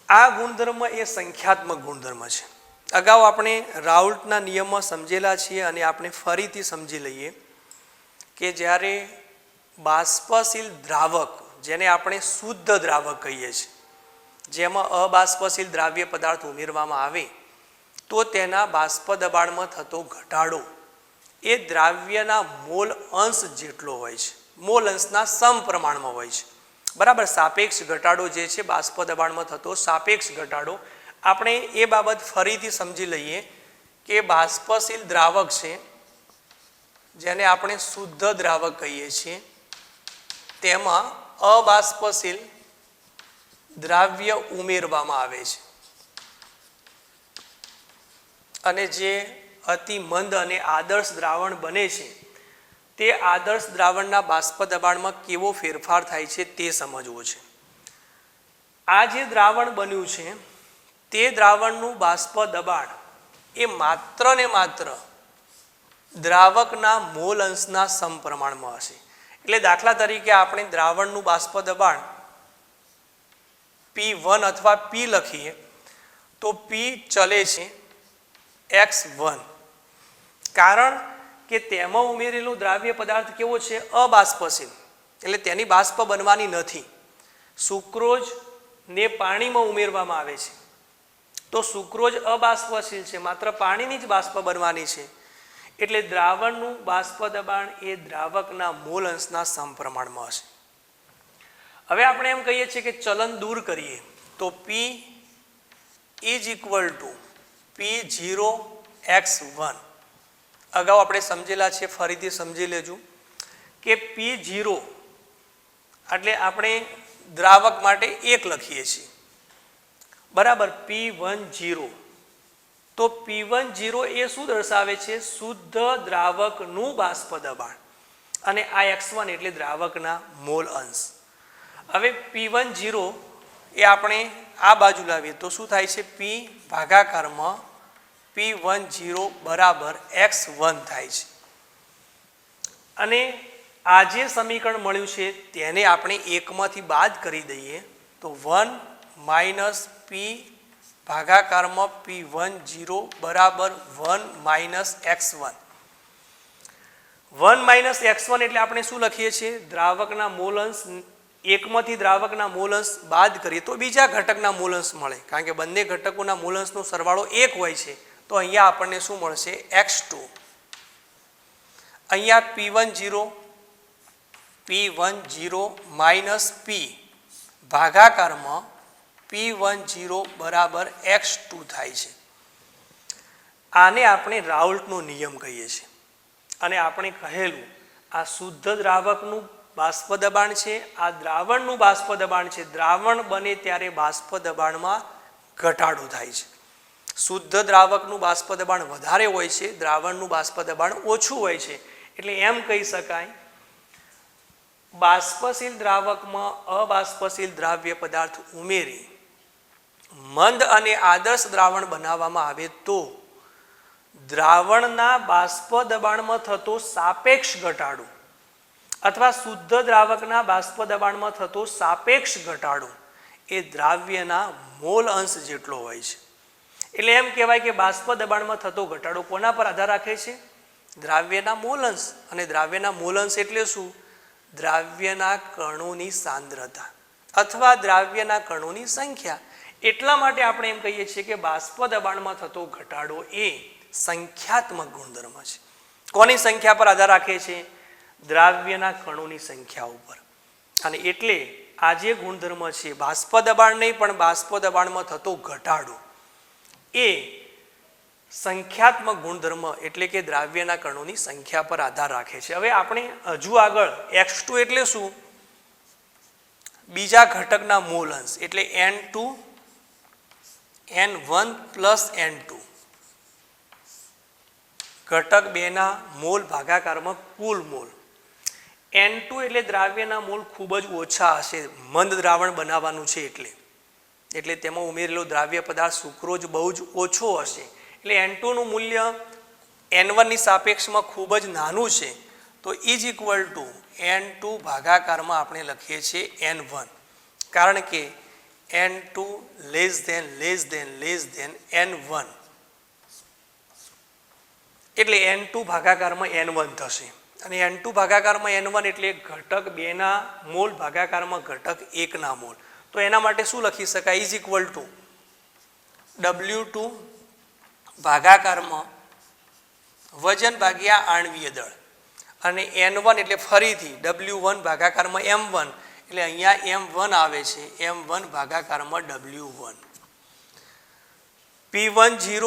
આ ગુણધર્મ એ સંખ્યાત્મક ગુણધર્મ છે. અગાઉ આપણે રાઉલ્ટના નિયમમાં સમજેલા છીએ અને આપણે ફરીથી સમજી લઈએ કે જ્યારે બાષ્પશીલ દ્રાવક, જેને આપણે શુદ્ધ દ્રાવક કહીએ છીએ, જેમાં અબાષ્પશીલ દ્રાવ્ય પદાર્થ ઉમેરવામાં આવે તો તેના બાષ્પ દબાણમાં થતો ઘટાડો એ દ્રાવ્યના મોલ અંશ જેટલો હોય છે, મોલ અંશના સમપ્રમાણમાં હોય છે. બરાબર, સાપેક્ષ ઘટાડો જે છે બાષ્પ દબાણમાં થતો સાપેક્ષ ઘટાડો. આપણે એ બાબત ફરીથી સમજી લઈએ કે બાષ્પશીલ દ્રાવક છે જેને આપણે શુદ્ધ દ્રાવક કહીએ છીએ, તેમાં અબાષ્પશીલ દ્રાવ્ય ઉમેરવામાં આવે છે અને જે અતિ મંદ અને આદર્શ દ્રાવણ બને છે તે આદર્શ દ્રાવણના બાષ્પ દબાણમાં કેવો ફેરફાર થાય છે તે સમજવું છે. આ જે દ્રાવણ બન્યું છે તે દ્રાવણનું બાષ્પ દબાણ એ માત્ર ને માત્ર દ્રાવકના મોલ અંશના સમપ્રમાણમાં હશે. એટલે દાખલા તરીકે આપણે દ્રાવણનું બાષ્પ દબાણ P1 અથવા P લખીએ તો P ચલે છે x1, કારણ કે તેમાં ઉમેરેલું દ્રાવ્ય પદાર્થ કેવો છે? અબાષ્પશીલ, એટલે તેની બાષ્પ બનવાની નથી. સુક્રોજ ને પાણીમાં ઉમેરવામાં આવે છે તો સુક્રોજ અબાષ્પશીલ છે, માત્ર પાણીની જ બાષ્પ બનવાની છે. એટલે દ્રાવણનું બાષ્પ દબાણ એ દ્રાવકના મોલ અંશના સમપ્રમાણમાં હશે. હવે આપણે એમ કહીએ છીએ કે ચલન દૂર કરીએ તો P is equal two P0x1. અગાઉ આપણે સમજેલા છે, ફરીથી સમજી લેજો કે P0 એટલે આપણે દ્રાવક માટે 1 લખીએ છીએ, બરાબર. P10 તો P10 એ શું દર્શાવે છે? શુદ્ધ દ્રાવકનું બાષ્પ દબાણ, અને આ x1 એટલે દ્રાવકના મોલ અંશ. હવે P10 એ આપણે આ બાજુ લાવીએ તો શું થાય છે? P ભાગાકારમાં P10 બરાબર x1 થાય છે. અને આ જે સમીકરણ મળ્યું છે તેને આપણે 1માંથી બાદ કરી દઈએ તો 1 માઇનસ P ભાગાકારમાં P10 બરાબર 1 માઇનસ x1. 1 માઇનસ x1 એટલે આપણે શું લખીએ છીએ? દ્રાવકના મોલ અંશ. 1માંથી દ્રાવકના મૂલ અંશ બાદ કરીએ તો બીજા ઘટકના મૂલ અંશ મળે, કારણ કે બંને ઘટકોના મૂલ અંશનો સરવાળો 1 હોય છે. તો અહીંયા આપણને શું મળશે? x2. અહીંયા P10 માઇનસ P ભાગાકારમાં P10 બરાબર x2 થાય છે. આને આપણે રાઉલ્ટનો નિયમ કહીએ છીએ. અને આપણે કહેલું આ શુદ્ધ દ્રાવકનું બાષ્પ દબાણ છે, આ દ્રાવણનું બાષ્પ દબાણ છે. દ્રાવણ બને ત્યારે બાષ્પ દબાણમાં ઘટાડો થાય છે. શુદ્ધ દ્રાવકનું બાષ્પ દબાણ વધારે હોય છે, દ્રાવણનું બાષ્પ દબાણ ઓછું હોય છે. એટલે એમ કહી શકાય બાષ્પશીલ દ્રાવકમાં અબાષ્પશીલ દ્રાવ્ય પદાર્થ ઉમેરી મંદ અને આદર્શ દ્રાવણ બનાવવામાં આવે તો દ્રાવણના બાષ્પ દબાણમાં થતો સાપેક્ષ ઘટાડો અથવા શુદ્ધ દ્રાવકના બાષ્પ દબાણમાં થતો સાપેક્ષ ઘટાડો એ દ્રાવ્યના મોલ અંશ જેટલો હોય છે. એટલે એમ કહેવાય કે બાષ્પ દબાણમાં થતો ઘટાડો કોના પર આધાર રાખે છે? દ્રાવ્યના મોલ અંશ. અને દ્રાવ્યના મોલ અંશ એટલે શું? દ્રાવ્યના કણોની સાંદ્રતા અથવા દ્રાવ્યના કણોની સંખ્યા. એટલા માટે આપણે એમ કહીએ છીએ કે બાષ્પ દબાણમાં થતો ઘટાડો એ સંખ્યાત્મક ગુણધર્મ છે. કોની સંખ્યા પર આધાર રાખે છે? દ્રાવ્યના કણોની સંખ્યા ઉપર. અને એટલે આ જે ગુણધર્મ છે બાષ્પ દબાણ નહીં પણ બાષ્પ દબાણમાં થતો ઘટાડો એ સંખ્યાત્મક ગુણધર્મ એટલે કે દ્રાવ્યના કણોની સંખ્યા પર આધાર રાખે છે. હવે આપણે હજુ આગળ x2 એટલે શું? બીજા ઘટકના મોલ અંશ એટલે n2 n1 પ્લસ n2 ઘટક 2ના મોલ ભાગાકારમાં કુલ મોલ. n2 એટલે દ્રાવ્યના મોલ ખૂબ જ ઓછા હશે, મંદ દ્રાવણ બનાવવાનું છે એટલે તેમાં ઉમેરેલો દ્રાવ્ય પદાર્થ સુક્રોજ બહુ જ ઓછો હશે. એટલે n2 નું મૂલ્ય n1 ની સાપેક્ષમાં ખૂબ જ નાનું છે. તો ઇઝ ઇક્વલ ટુ n2 ભાગાકારમાં આપણે લખીએ છીએ n1, કારણ કે n2 લેસ ધેન n1 એટલે n2 ભાગાકારમાં n1 થશે. અને n2 ભાગાકારમાં n1 એટલે ઘટક 2ના મોલ ભાગાકારમાં ઘટક 1ના મોલ. તો એના માટે શું લખી શકાય? ઇઝ ઇક્વલ ટુ W2 ભાગાકારમાં વજન ભાગ્યા આણ્વીય દળ, અને n1 એટલે ફરીથી W1 ભાગાકારમાં m1 એટલે અહીંયા m1 આવે છે, m1 ભાગાકારમાં w1. P10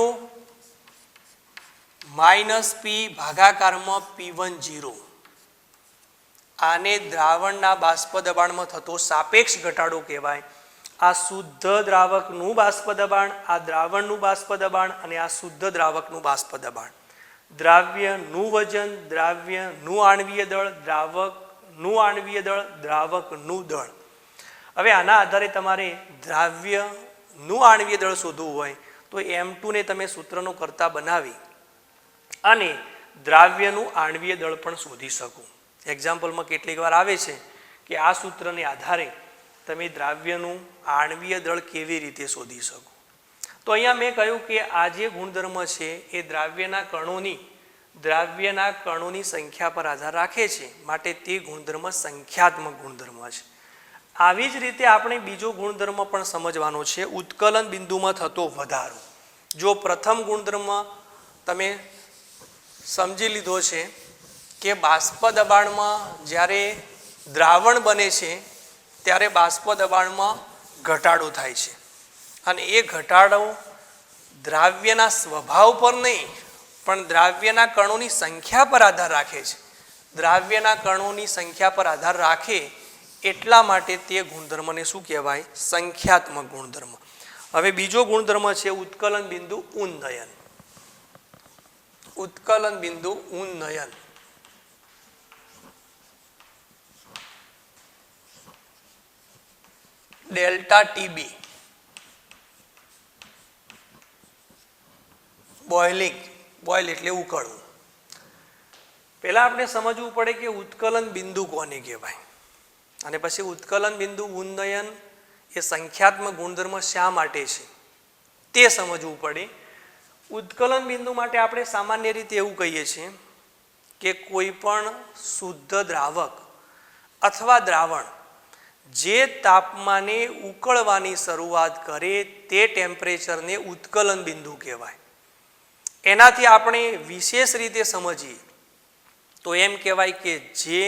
minus p ભાગાકારમાં P10. આને દ્રાવણના બાષ્પ દબાણમાં થતો સાપેક્ષ ઘટાડો કહેવાય. આ શુદ્ધ દ્રાવકનું બાષ્પ દબાણ, આ દ્રાવણનું બાષ્પ દબાણ અને આ શુદ્ધ દ્રાવકનું બાષ્પ દબાણ. દ્રાવ્યનું વજન, દ્રાવ્યનું આણ્વીય દળ, દ્રાવકનું આણ્વીય દળ, દ્રાવકનું દળ. હવે આના આધારે તમારે દ્રાવ્યનું આણ્વીય દળ શોધવું હોય તો M2 ને તમે સૂત્રનો કરતા બનાવી અને દ્રાવ્યનું આણ્વીય દળ પણ શોધી શકો. એક્ઝામ્પલમાં કેટલીક વાર આવે છે કે આ સૂત્રને આધારે તમે દ્રાવ્યનું આણ્વીય દળ કેવી રીતે શોધી શકો. તો અહીંયા મેં કહ્યું કે આ જે ગુણધર્મ છે એ દ્રાવ્યના કણોની સંખ્યા પર આધાર રાખે છે, માટે તે ગુણધર્મ સંખ્યાત્મક ગુણધર્મ છે. આવી જ રીતે આપણે બીજો ગુણધર્મ પણ સમજવાનો છે, ઉત્કલન બિંદુમાં થતો વધારો. જો પ્રથમ ગુણધર્મ તમે સમજી લીધો છે કે બાષ્પ દબાણમાં જ્યારે દ્રાવણ બને છે ત્યારે બાષ્પ દબાણમાં ઘટાડો થાય છે અને એ ઘટાડો દ્રાવ્યના સ્વભાવ પર નહીં પણ દ્રાવ્યના કણોની સંખ્યા પર આધાર રાખે છે. દ્રાવ્યના કણોની સંખ્યા પર આધાર રાખે એટલા માટે તે ગુણધર્મને શું કહેવાય? સંખ્યાત્મક ગુણધર્મ. હવે બીજો ગુણધર્મ છે ઉત્કલન બિંદુ ઉન્નયન. ઉત્કલન બિંદુ ઉન્નયન. Delta TB. બોઇલ એટલે ઉકળવું. પહેલા આપણે સમજવું પડે કે ઉત્કલન બિંદુ કોને કહેવાય અને પછી ઉત્કલન બિંદુ ઉન્નયન એ સંખ્યાત્મક ગુણધર્મ શા માટે છે તે સમજવું પડે. ઉત્કલન બિંદુ માટે આપણે સામાન્ય રીતે એવું કહીએ છીએ કે કોઈ પણ શુદ્ધ દ્રાવક અથવા દ્રાવણ જે તાપમાને ઉકળવાની શરૂઆત કરે તે ટેમ્પરેચરને ઉત્કલન બિંદુ કહેવાય. એનાથી આપણે વિશેષ રીતે સમજીએ તો એમ કહેવાય કે જે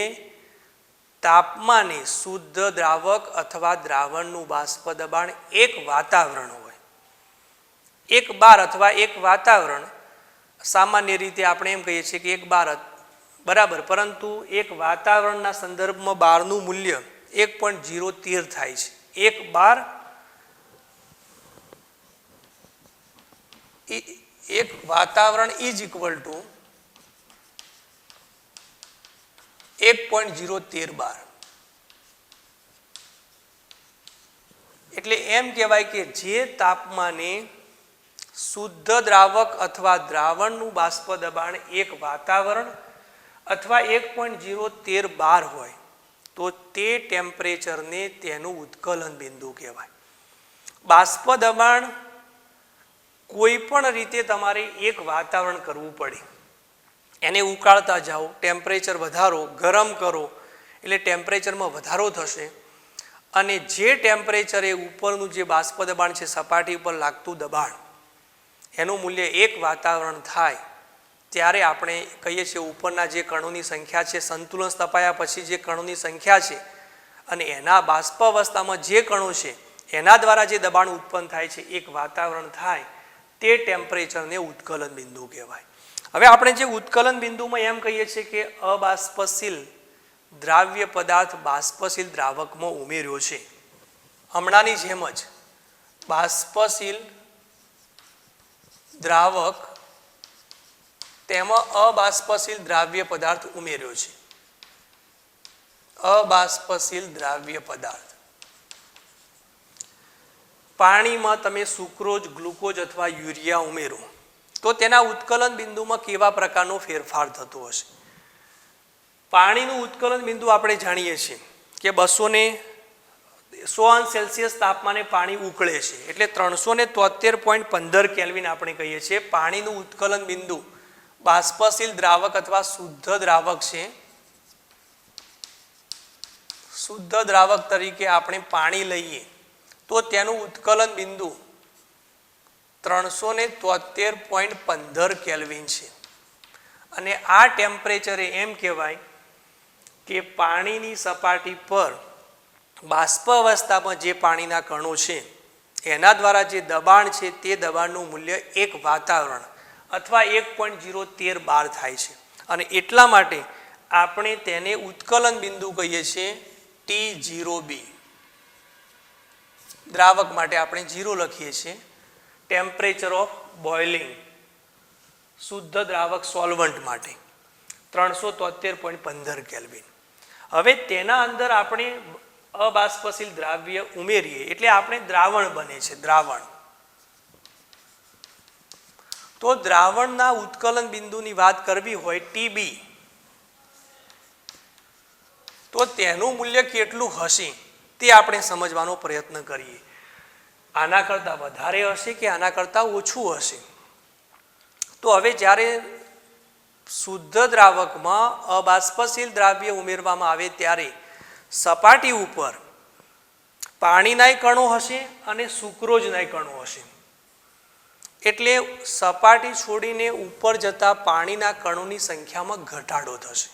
તાપમાને શુદ્ધ દ્રાવક અથવા દ્રાવણનું બાષ્પ દબાણ એક વાતાવરણ હોય, એક બાર અથવા એક વાતાવરણ, સામાન્ય રીતે આપણે એમ કહીએ છીએ કે એક બાર બરાબર, પરંતુ એક વાતાવરણના સંદર્ભમાં બારનું મૂલ્ય 1.013 થાય છે. એક બાર એક વાતાવરણ ઇઝ ઇક્વલ ટુ 1.013 બાર. એટલે એમ કહેવાય કે જે તાપમાને શુદ્ધ દ્રાવક અથવા દ્રાવણનું બાષ્પ દબાણ એક વાતાવરણ અથવા 1.013 બાર હોય તો તે ટેમ્પરેચરને તેનું ઉત્કલન બિંદુ કહેવાય. બાષ્પ દબાણ કોઈ પણ રીતે તમારે એક વાતાવરણ કરવું પડે, એને ઉકાળતા જાઓ, ટેમ્પરેચર વધારો, ગરમ કરો એટલે ટેમ્પરેચરમાં વધારો થશે અને જે ટેમ્પરેચરે ઉપરનું જે બાષ્પ દબાણ છે, સપાટી ઉપર લાગતું દબાણ, એનું મૂલ્ય એક વાતાવરણ થાય ત્યારે આપણે કહીએ છીએ ઉપરના જે કણોની સંખ્યા છે, સંતુલન સ્થપાયા પછી જે કણોની સંખ્યા છે અને એના બાષ્પ અવસ્થામાં જે કણો છે એના દ્વારા જે દબાણ ઉત્પન્ન થાય છે, એક વાતાવરણ થાય તે ટેમ્પરેચરને ઉત્કલન બિંદુ કહેવાય. હવે આપણે જે ઉત્કલન બિંદુમાં એમ કહીએ છીએ કે અબાષ્પશીલ દ્રાવ્ય પદાર્થ બાષ્પશીલ દ્રાવકમાં ઉમેર્યો છે. હમણાંની જેમ જ બાષ્પશીલ દ્રાવક તેમાં અબાષ્પશીલ દ્રાવ્ય પદાર્થ ઉમેર્યો છે. અબાષ્પશીલ દ્રાવ્ય પદાર્થ. પાણીમાં તમે સુક્રોઝ, ગ્લુકોઝ અથવા યુરિયા ઉમેરો તો તેના ઉત્કલન બિંદુમાં કેવા પ્રકારનો ફેરફાર થતો હશે? પાણીનું ઉત્કલન બિંદુ આપણે જાણીએ છીએ કે 200°C તાપમાને પાણી ઉકળે છે એટલે 373.15 કેલ્વિન આપણે કહીએ છીએ. પાણીનું ઉત્કલન બિંદુ બાષ્પશીલ દ્રાવક અથવા શુદ્ધ દ્રાવક છે. શુદ્ધ દ્રાવક તરીકે આપણે પાણી લઈએ તો તેનું ઉત્કલન બિંદુ 373.15 કેલ્વિન છે અને આ ટેમ્પરેચરે એમ કહેવાય કે પાણીની સપાટી પર બાષ્પ અવસ્થામાં જે પાણીના કણો છે એના દ્વારા જે દબાણ છે તે દબાણનું મૂલ્ય એક વાતાવરણ અથવા 1.013 બાર થાય છે અને એટલા માટે આપણે તેને ઉત્કલન બિંદુ કહીએ છીએ T0B. દ્રાવક માટે આપણે 0 લખીએ છીએ. ટેમ્પરેચર ઓફ બોઇલિંગ શુદ્ધ દ્રાવક સોલ્વન્ટ માટે 373.15 કેલ્વિન. હવે તેના અંદર આપણે અબાષ્પશીલ દ્રાવ્ય ઉમેરીએ એટલે આપણે દ્રાવણ બને છે દ્રાવણ. તો દ્રાવણના ઉત્કલન બિંદુની વાત કરવી હોય TB તો તેનું મૂલ્ય કેટલું હશે તે આપણે સમજવાનો પ્રયત્ન કરીએ. આના કરતાં વધારે હશે કે આના કરતાં ઓછું હશે? તો હવે જ્યારે શુદ્ધ દ્રાવકમાં અબાષ્પશીલ દ્રાવ્ય ઉમેરવામાં આવે ત્યારે સપાટી ઉપર પાણીના કણો હશે અને સુક્રોઝના કણો હશે. એટલે સપાટી છોડીને ઉપર જતા પાણીના કણોની સંખ્યામાં ઘટાડો થશે.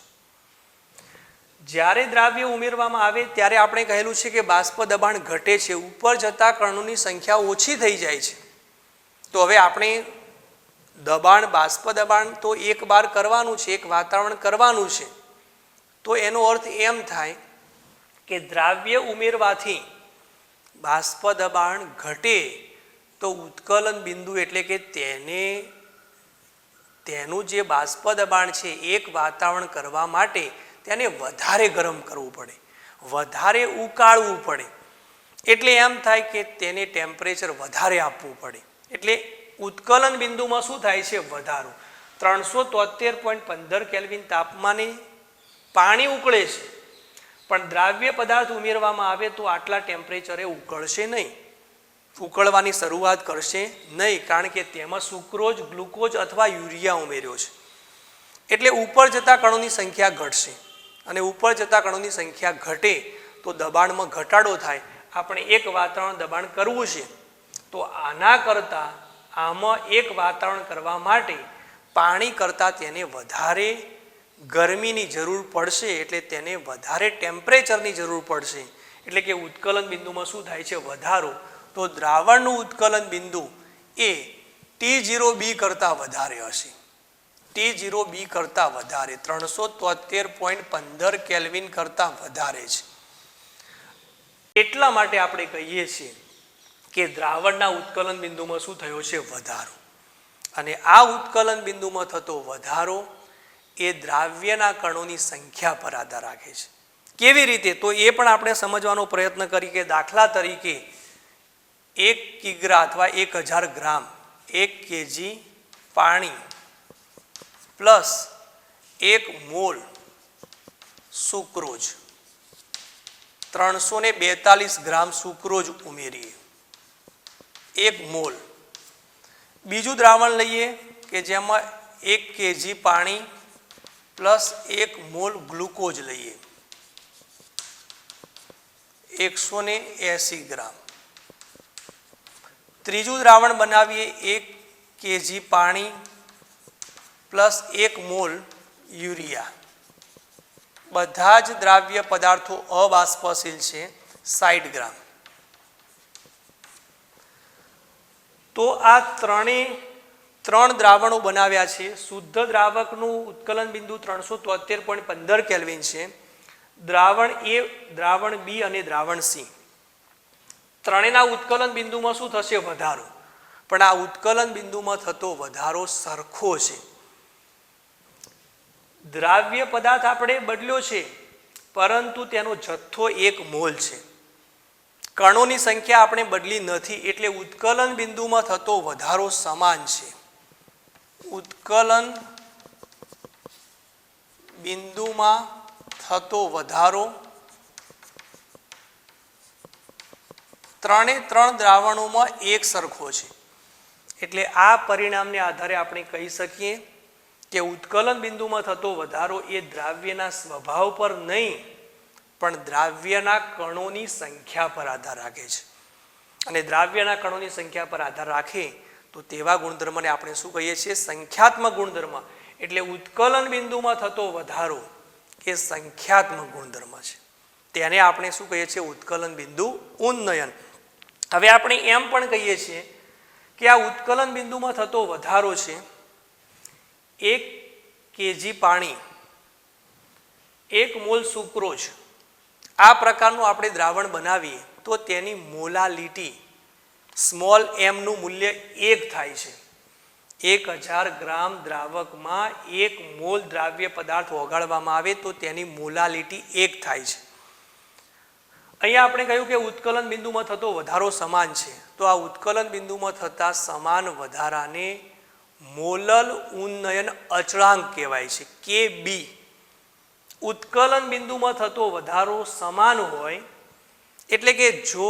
જ્યારે દ્રાવ્ય ઉમેરવામાં આવે ત્યારે આપણે કહેલું છે કે બાષ્પ દબાણ ઘટે છે, ઉપર જતા કણોની સંખ્યા ઓછી થઈ જાય છે. તો હવે આપણે દબાણ બાષ્પ દબાણ તો એક બાર કરવાનું છે, એક વાતાવરણ કરવાનું છે. તો એનો અર્થ એમ થાય કે દ્રાવ્ય ઉમેરવાથી બાષ્પ દબાણ ઘટે તો ઉત્કલન બિંદુ એટલે કે તેનું જે બાષ્પ દબાણ છે એક વાતાવરણ કરવા માટે તેને વધારે ગરમ કરવું પડે, વધારે ઉકાળવું પડે. એટલે એમ થાય કે તેને ટેમ્પરેચર વધારે આપવું પડે. એટલે ઉત્કલન બિંદુમાં શું થાય છે? વધારો. 373.15 કેલ્વિન તાપમાને પાણી ઉકળે છે, પણ દ્રાવ્ય પદાર્થ ઉમેરવામાં આવે તો આટલા ટેમ્પરેચરે ઉકળશે નહીં, ઉકળવાની શરૂઆત કરશે નહીં, કારણ કે તેમાં સુક્રોઝ, ગ્લુકોઝ અથવા યુરિયા ઉમેર્યો છે. એટલે ઉપર જતા કણોની સંખ્યા ઘટશે અને ઉપર જતા કણોની સંખ્યા ઘટે તો દબાણમાં ઘટાડો થાય. આપણે એક વાતાવરણ દબાણ કરવું છે તો આના કરતાં આમાં એક વાતાવરણ કરવા માટે પાણી કરતાં તેને વધારે ગરમીની જરૂર પડશે, એટલે તેને વધારે ટેમ્પરેચરની જરૂર પડશે. એટલે કે ઉત્કલન બિંદુમાં શું થાય છે? વધારો. તો દ્રાવણનું ઉત્કલન બિંદુ એ T0B કરતાં વધારે હશે. T0B કરતાં વધારે 373.15 કેલ્વિન કરતાં વધારે છે. એટલા માટે આપણે કહીએ છીએ કે દ્રાવણના ઉત્કલન બિંદુમાં શું થયો છે? વધારો. અને આ ઉત્કલન બિંદુમાં થતો વધારો એ દ્રાવ્યના કણોની સંખ્યા પર આધાર રાખે છે. કેવી રીતે? તો એ પણ આપણે સમજવાનો પ્રયત્ન કરીએ કે દાખલા તરીકે 1 કિગ્રા અથવા 1000 ગ્રામ 1 kg પાણી પ્લસ 1 મોલ સુક્રોઝ 342 ગ્રામ સુક્રોઝ ઉમેરીએ 1 મોલ. બીજું દ્રાવણ લઈએ કે જેમાં 1 kg પાણી પ્લસ 1 મોલ ગ્લુકોઝ લઈએ 180 ગ્રામ. ત્રીજું દ્રાવણ બનાવીએ 1 kg પાણી પ્લસ 1 મોલ યુરિયા. બધા જ દ્રાવ્ય પદાર્થો અબાષ્પશીલ છે 60 ગ્રામ. તો આ ત્રણ દ્રાવણો બનાવ્યા છે. શુદ્ધ દ્રાવકનું ઉત્કલન બિંદુ 373.15 કેલ્વિન છે. દ્રાવણ A, દ્રાવણ B અને દ્રાવણ C ત્રણેયના ઉત્કલન બિંદુમાં શું થશે? વધારો. પણ આ ઉત્કલન બિંદુમાં થતો વધારો સરખો છે. દ્રાવ્ય પદાર્થ આપણે બદલ્યો છે પરંતુ તેનો જથ્થો 1 મોલ છે. કણોની સંખ્યા આપણે બદલી નથી, એટલે ઉત્કલન બિંદુમાં થતો વધારો સમાન છે. ઉત્કલન બિંદુમાં થતો વધારો ત્રણે દ્રાવણોમાં એક સરખો છે. એટલે આ પરિણામને આધારે આપણે કહી શકીએ કે ઉત્કલન બિંદુમાં થતો વધારો એ દ્રાવ્યના સ્વભાવ પર નહીં પણ દ્રાવ્યના કણોની સંખ્યા પર આધાર રાખે છે. અને દ્રાવ્યના કણોની સંખ્યા પર આધાર રાખે તો તેવા ગુણધર્મને આપણે શું કહીએ છીએ? સંખ્યાત્મક ગુણધર્મ. એટલે ઉત્કલન બિંદુમાં થતો વધારો એ સંખ્યાત્મક ગુણધર્મ છે. તેને આપણે શું કહીએ છીએ? ઉત્કલન બિંદુ ઉન્નયન. હવે આપણે એમ પણ કહીએ છીએ કે આ ઉત્કલન બિંદુમાં થતો વધારો છે 1 kg પાણી 1 મોલ સુક્રોઝ આ પ્રકારનું આપણે દ્રાવણ બનાવીએ તો તેની મોલાલિટી સ્મોલ m નું મૂલ્ય 1 થાય છે. 1000 ગ્રામ દ્રાવકમાં 1 મોલ દ્રાવ્ય પદાર્થ ઓગાળવામાં આવે તો તેની મોલાલિટી 1 થાય છે. અહીંયા આપણે કહ્યું કે ઉત્કલન બિંદુમાં થતો વધારો સમાન છે, તો આ ઉત્કલન બિંદુમાં થતા સમાન વધારાને મોલલ ઉન્નયન અચળાંક કહેવાય છે, KB. ઉત્કલન બિંદુમાં થતો વધારો સમાન હોય એટલે કે જો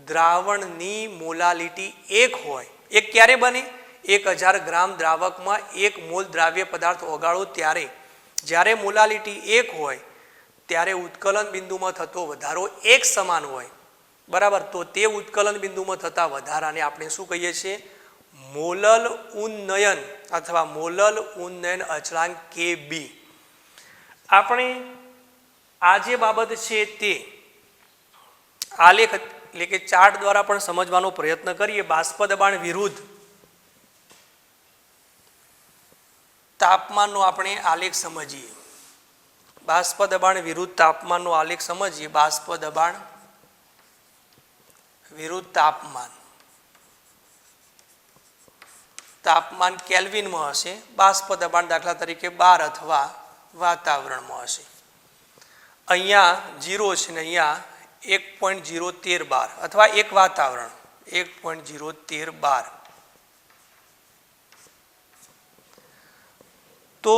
દ્રાવણની મોલાલિટી 1 હોય, 1 ક્યારે બને? 1000 ગ્રામ દ્રાવકમાં 1 મોલ દ્રાવ્ય પદાર્થ ઓગાળો ત્યારે જ્યારે મોલાલિટી 1 હોય ત્યારે ઉત્કલન બિંદુમાં થતો વધારો 1 સમાન હોય, બરાબર. તો તે ઉત્કલન બિંદુમાં થતા વધારાને આપણે શું કહીએ છીએ? મોલલ ઉન્નયન અથવા મોલલ ઉન્નયન અચળાંક KB. આપણે આ જે બાબત છે તે આલેખ એટલે કે ચાર્ટ દ્વારા પણ સમજવાનો પ્રયત્ન કરીએ. બાષ્પ દબાણ વિરુદ્ધ તાપમાનનો આપણે આલેખ સમજીએ. બાષ્પ દબાણ વિરુદ્ધ તાપમાનનો આલેખ સમજીએ. બાષ્પ દબાણ વિરુદ્ધ તાપમાન. તાપમાન કેલ્વિનમાં હશે, બાષ્પ દબાણ દાખલા તરીકે 12 અથવા વાતાવરણમાં હશે. અહીંયા 0 છે ને અહીંયા 1.013 બાર અથવા એક વાતાવરણ 1.013 બાર. તો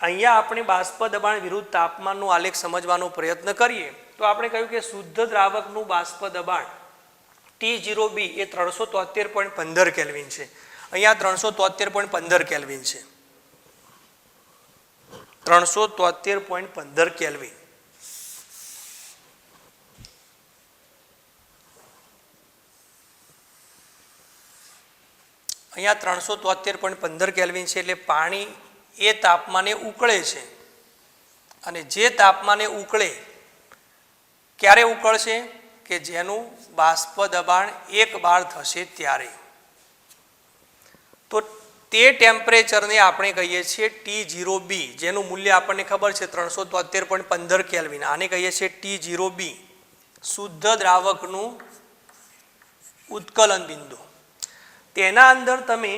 અહીંયા આપણે બાષ્પ દબાણ વિરુદ્ધ તાપમાનનો આલેખ સમજવાનો પ્રયત્ન કરીએ તો આપણે કહ્યું કે શુદ્ધ દ્રાવકનું બાષ્પ દબાણ T0B એ 373.15 કેલ્વિન છે. અહીંયા 373.15 કેલ્વિન છે, 373.15 કેલ્વિન. અહીંયા 373.15 કેલ્વિન છે એટલે પાણી એ તાપમાને ઉકળે છે અને જે તાપમાને ઉકળે ક્યારે ઉકળશે? કે જેનું બાષ્પ દબાણ 1 બાર થશે ત્યારે. તો તે ટેમ્પરેચરને આપણે કહીએ છીએ T0B, જેનું મૂલ્ય આપણને ખબર છે 373.15 કેલ્વિન. આને કહીએ છીએ T0B, શુદ્ધ દ્રાવકનું ઉત્કલન બિંદુ. તેના અંદર તમે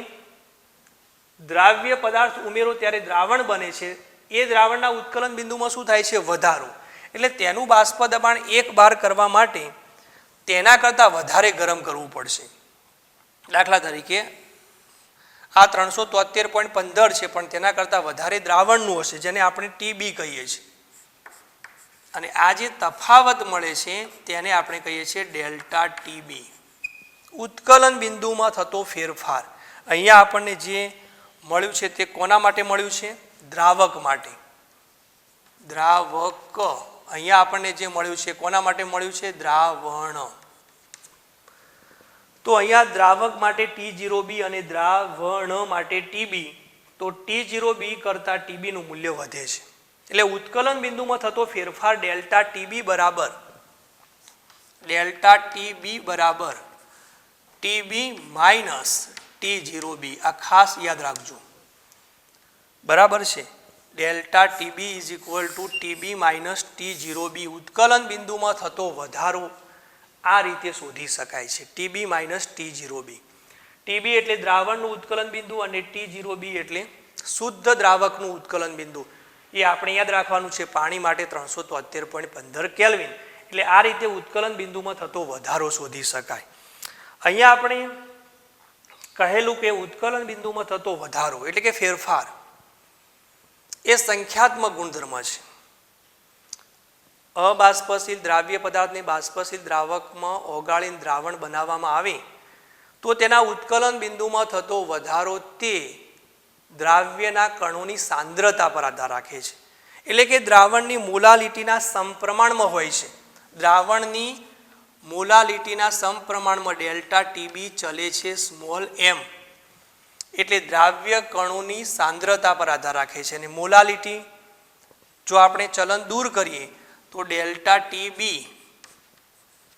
દ્રાવ્ય પદાર્થ ઉમેરો ત્યારે દ્રાવણ બને છે. એ દ્રાવણના ઉત્કલન બિંદુમાં શું થાય છે? વધારો. એટલે તેનું બાષ્પ દબાણ 1 બાર કરવા માટે તેના કરતાં વધારે ગરમ કરવું પડશે. દાખલા તરીકે આ 373.15 છે પણ તેના કરતાં વધારે દ્રાવણનું હશે જેને આપણે TB કહીએ છીએ, અને આ જે તફાવત મળે છે તેને આપણે કહીએ છીએ ડેલ્ટા TB. ઉત્કલન બિંદુમાં થતો ફેરફાર. અહીંયા આપણને જે મળ્યું છે તે કોના માટે મળ્યું છે? દ્રાવક માટે. દ્રાવક. અહીંયા આપણને જે મળ્યું છે કોના માટે મળ્યું છે? દ્રાવણ. તો અહીંયા દ્રાવક માટે T0B અને દ્રાવણ માટે TB. તો T0B કરતાં TB નું મૂલ્ય વધે છે. એટલે ઉત્કલન બિંદુમાં થતો ફેરફાર ડેલ્ટા TB બરાબર TB માઇનસ T0B. આ ખાસ યાદ રાખજો, બરાબર છે. Delta TB is equal two TB minus T0B. ઉત્કલન બિંદુમાં થતો વધારો આ રીતે શોધી શકાય છે, TB માઇનસ T0B. TB એટલે દ્રાવણનું ઉત્કલન બિંદુ અને T0B એટલે શુદ્ધ દ્રાવકનું ઉત્કલન બિંદુ. એ આપણે યાદ રાખવાનું છે. પાણી માટે 373.15 કેલ્વિન. એટલે આ રીતે ઉત્કલન બિંદુમાં થતો વધારો શોધી શકાય. અહીંયા આપણે કહેલું કે ઉત્કલન બિંદુમાં થતો વધારો એટલે કે ફેરફાર એ સંખ્યાત્મક ગુણધર્મ છે. અબાષ્પશીલ દ્રાવ્ય પદાર્થને બાષ્પશીલ દ્રાવકમાં ઓગાળીને દ્રાવણ બનાવવામાં આવે તો તેના ઉત્કલન બિંદુમાં થતો વધારો તે દ્રાવ્યના કણોની સાંદ્રતા પર આધાર રાખે છે. એટલે કે દ્રાવણની મોલાલિટીના સમપ્રમાણમાં હોય છે. દ્રાવણની મોલાલિટીના સમપ્રમાણમાં ડેલ્ટા TB ચલે છે સ્મોલ m. એટલે દ્રાવ્ય કણોની સાંદ્રતા પર આધાર રાખે છે. અને મોલાલિટી જો આપણે ચલન દૂર કરીએ તો delta TB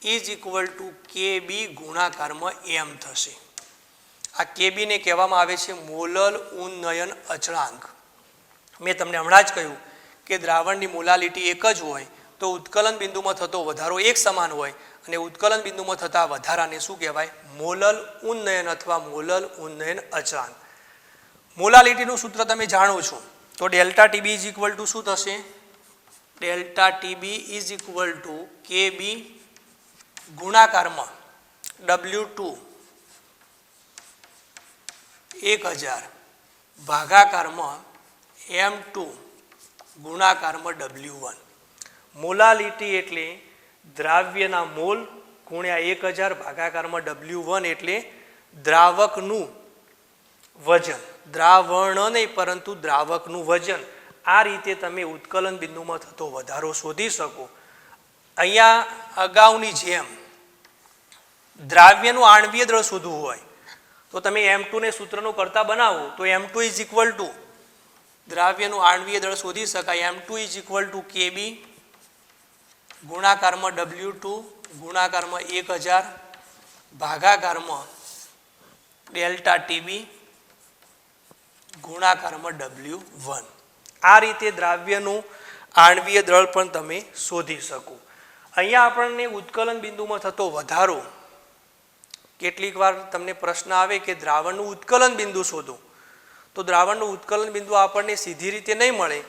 is equal to KB ગુણાકારમાં એમ થશે. આ કેબીને કહેવામાં આવે છે મોલલ ઉન્નયન અચળાંક. મેં તમને હમણાં જ કહ્યું કે દ્રાવણની મોલાલિટી એક જ હોય તો ઉત્કલન બિંદુમાં થતો વધારો એક સમાન હોય અને ઉત્કલન બિંદુમાં થતા વધારાને શું કહેવાય? મોલલ ઉન્નયન અથવા મોલલ ઉન્નયન અચળાંક. મોલાલિટીનું સૂત્ર તમે જાણો છો તો delta TB is equal to શું થશે? Delta TB is equal to KB ગુણાકારમાં W2 1000 ભાગાકારમાં M2 ગુણાકારમાં W1. મોલાલિટી એટલે દ્રાવ્યના મોલ ગુણ્યા 1000 ભાગાકારમાં W1 એટલે દ્રાવકનું વજન. દ્રાવણ નહીં પરંતુ દ્રાવકનું વજન. આ રીતે તમે ઉત્કલન બિંદુમાં થતો વધારો શોધી શકો. અહીંયા અગાઉની જેમ દ્રાવ્યનું આણ્વીય દળ શોધવું હોય તો તમે M2 ને સૂત્રનું કરતા બનાવો તો M2 ઇઝ ઇક્વલ ટુ દ્રાવ્યનું આણ્વીય દળ શોધી શકાય. M2 is equal to KB ગુણાકારમાં W2 ગુણાકારમાં 1000 ભાગાકારમાં ડેલ્ટા ટીબી ગુણાકારમાં W1. આ રીતે દ્રાવ્યનું આણ્વીય દળ પણ તમે શોધી શકો. અહીંયા આપણને ઉત્કલન બિંદુમાં થતો વધારો, કેટલીક વાર તમને પ્રશ્ન આવે કે દ્રાવણનું ઉત્કલન બિંદુ શોધો તો દ્રાવણનું ઉત્કલન બિંદુ આપણને સીધી રીતે નહીં મળે.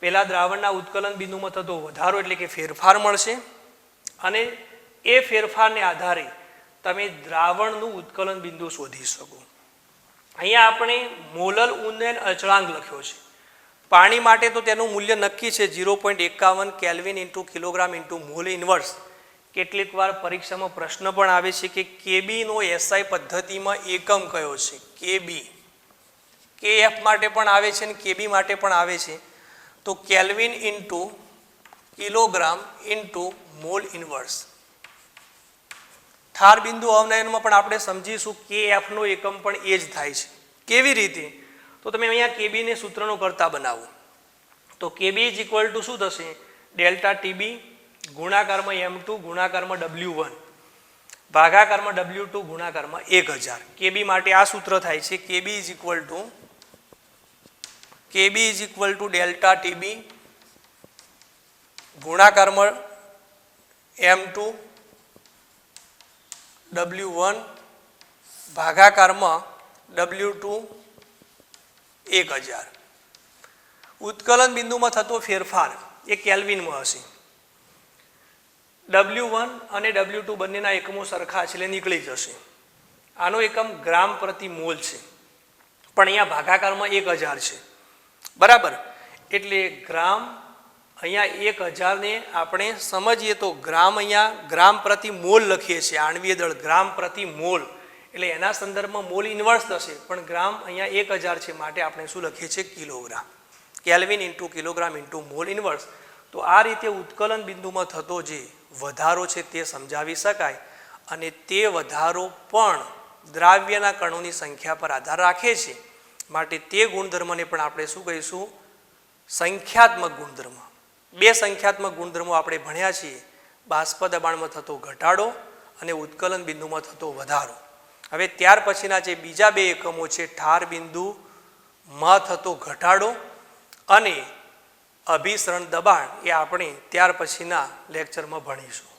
પહેલાં દ્રાવણના ઉત્કલન બિંદુમાં થતો વધારો એટલે કે ફેરફાર મળશે અને એ ફેરફારને આધારે તમે દ્રાવણનું ઉત્કલન બિંદુ શોધી શકો. અહીંયા આપણે મોલલ ઉન્નયન અચળાંક લખ્યો છે. પાણી માટે તો તેનું મૂલ્ય નક્કી છે 0.51 kelvin into kilogram into mall inverse. કેટલીક વાર પરીક્ષામાં પ્રશ્ન પણ આવે છે કે કેબીનો એસઆઈ પદ્ધતિમાં એકમ કયો છે? કેબી. કેએફ માટે પણ આવે છે અને કેબી માટે પણ આવે છે. તો kelvin into kilogram into mall inverse. ઠાર બિંદુ અવનયનમાં પણ આપણે સમજીશું કેએફનો એકમ પણ એ જ થાય છે. કેવી રીતે? તો તમે અહીંયા કેબીને સૂત્રનો કરતા બનાવો તો કેબી ઇઝ ઇક્વલ ટુ શું થશે? ડેલ્ટા ટીબી ગુણાકારમાં M2 ગુણાકારમાં W1 ભાગાકારમાં W2 ગુણાકારમાં 1000. કેબી માટે આ સૂત્ર થાય છે KB is equal to delta TB ગુણાકારમાં M2 W1 ભાગાકારમાં W2 1000. ઉત્કલન બિંદુમાં થતો ફેરફાર એ કેલ્વિનમાં હશે. W1 અને W2 બંનેના એકમો સરખા છે એટલે નીકળી જશે. આનો એકમ ગ્રામ પ્રતિ મોલ છે પણ અહીંયા ભાગાકારમાં 1000 છે. બરાબર. એટલે ગ્રામ અહીંયા 1000 ને આપણે સમજીએ તો ગ્રામ અહીંયા ગ્રામ પ્રતિ મોલ લખીએ છીએ. આણ્વીય દળ ગ્રામ પ્રતિ મોલ એટલે એના સંદર્ભમાં મોલ ઇન્વર્સ થશે પણ ગ્રામ અહીંયા 1000 છે માટે આપણે શું લખીએ છીએ? Kilogram. Kelvin into kilogram into mall inverse. તો આ રીતે ઉત્કલન બિંદુમાં થતો જે વધારો છે તે સમજાવી શકાય અને તે વધારો પણ દ્રાવ્યના કણોની સંખ્યા પર આધાર રાખે છે માટે તે ગુણધર્મને પણ આપણે શું કહીશું? સંખ્યાત્મક ગુણધર્મ. બે સંખ્યાત્મક ગુણધર્મો આપણે ભણ્યા છીએ, બાષ્પ દબાણમાં થતો ઘટાડો અને ઉત્કલન બિંદુમાં થતો વધારો. હવે ત્યાર પછીના જે બીજા બે એકમો છે ઠાર બિંદુમાં થતો ઘટાડો અને અભિસરણ દબાણ એ આપણે ત્યાર પછીના લેક્ચરમાં ભણીશું.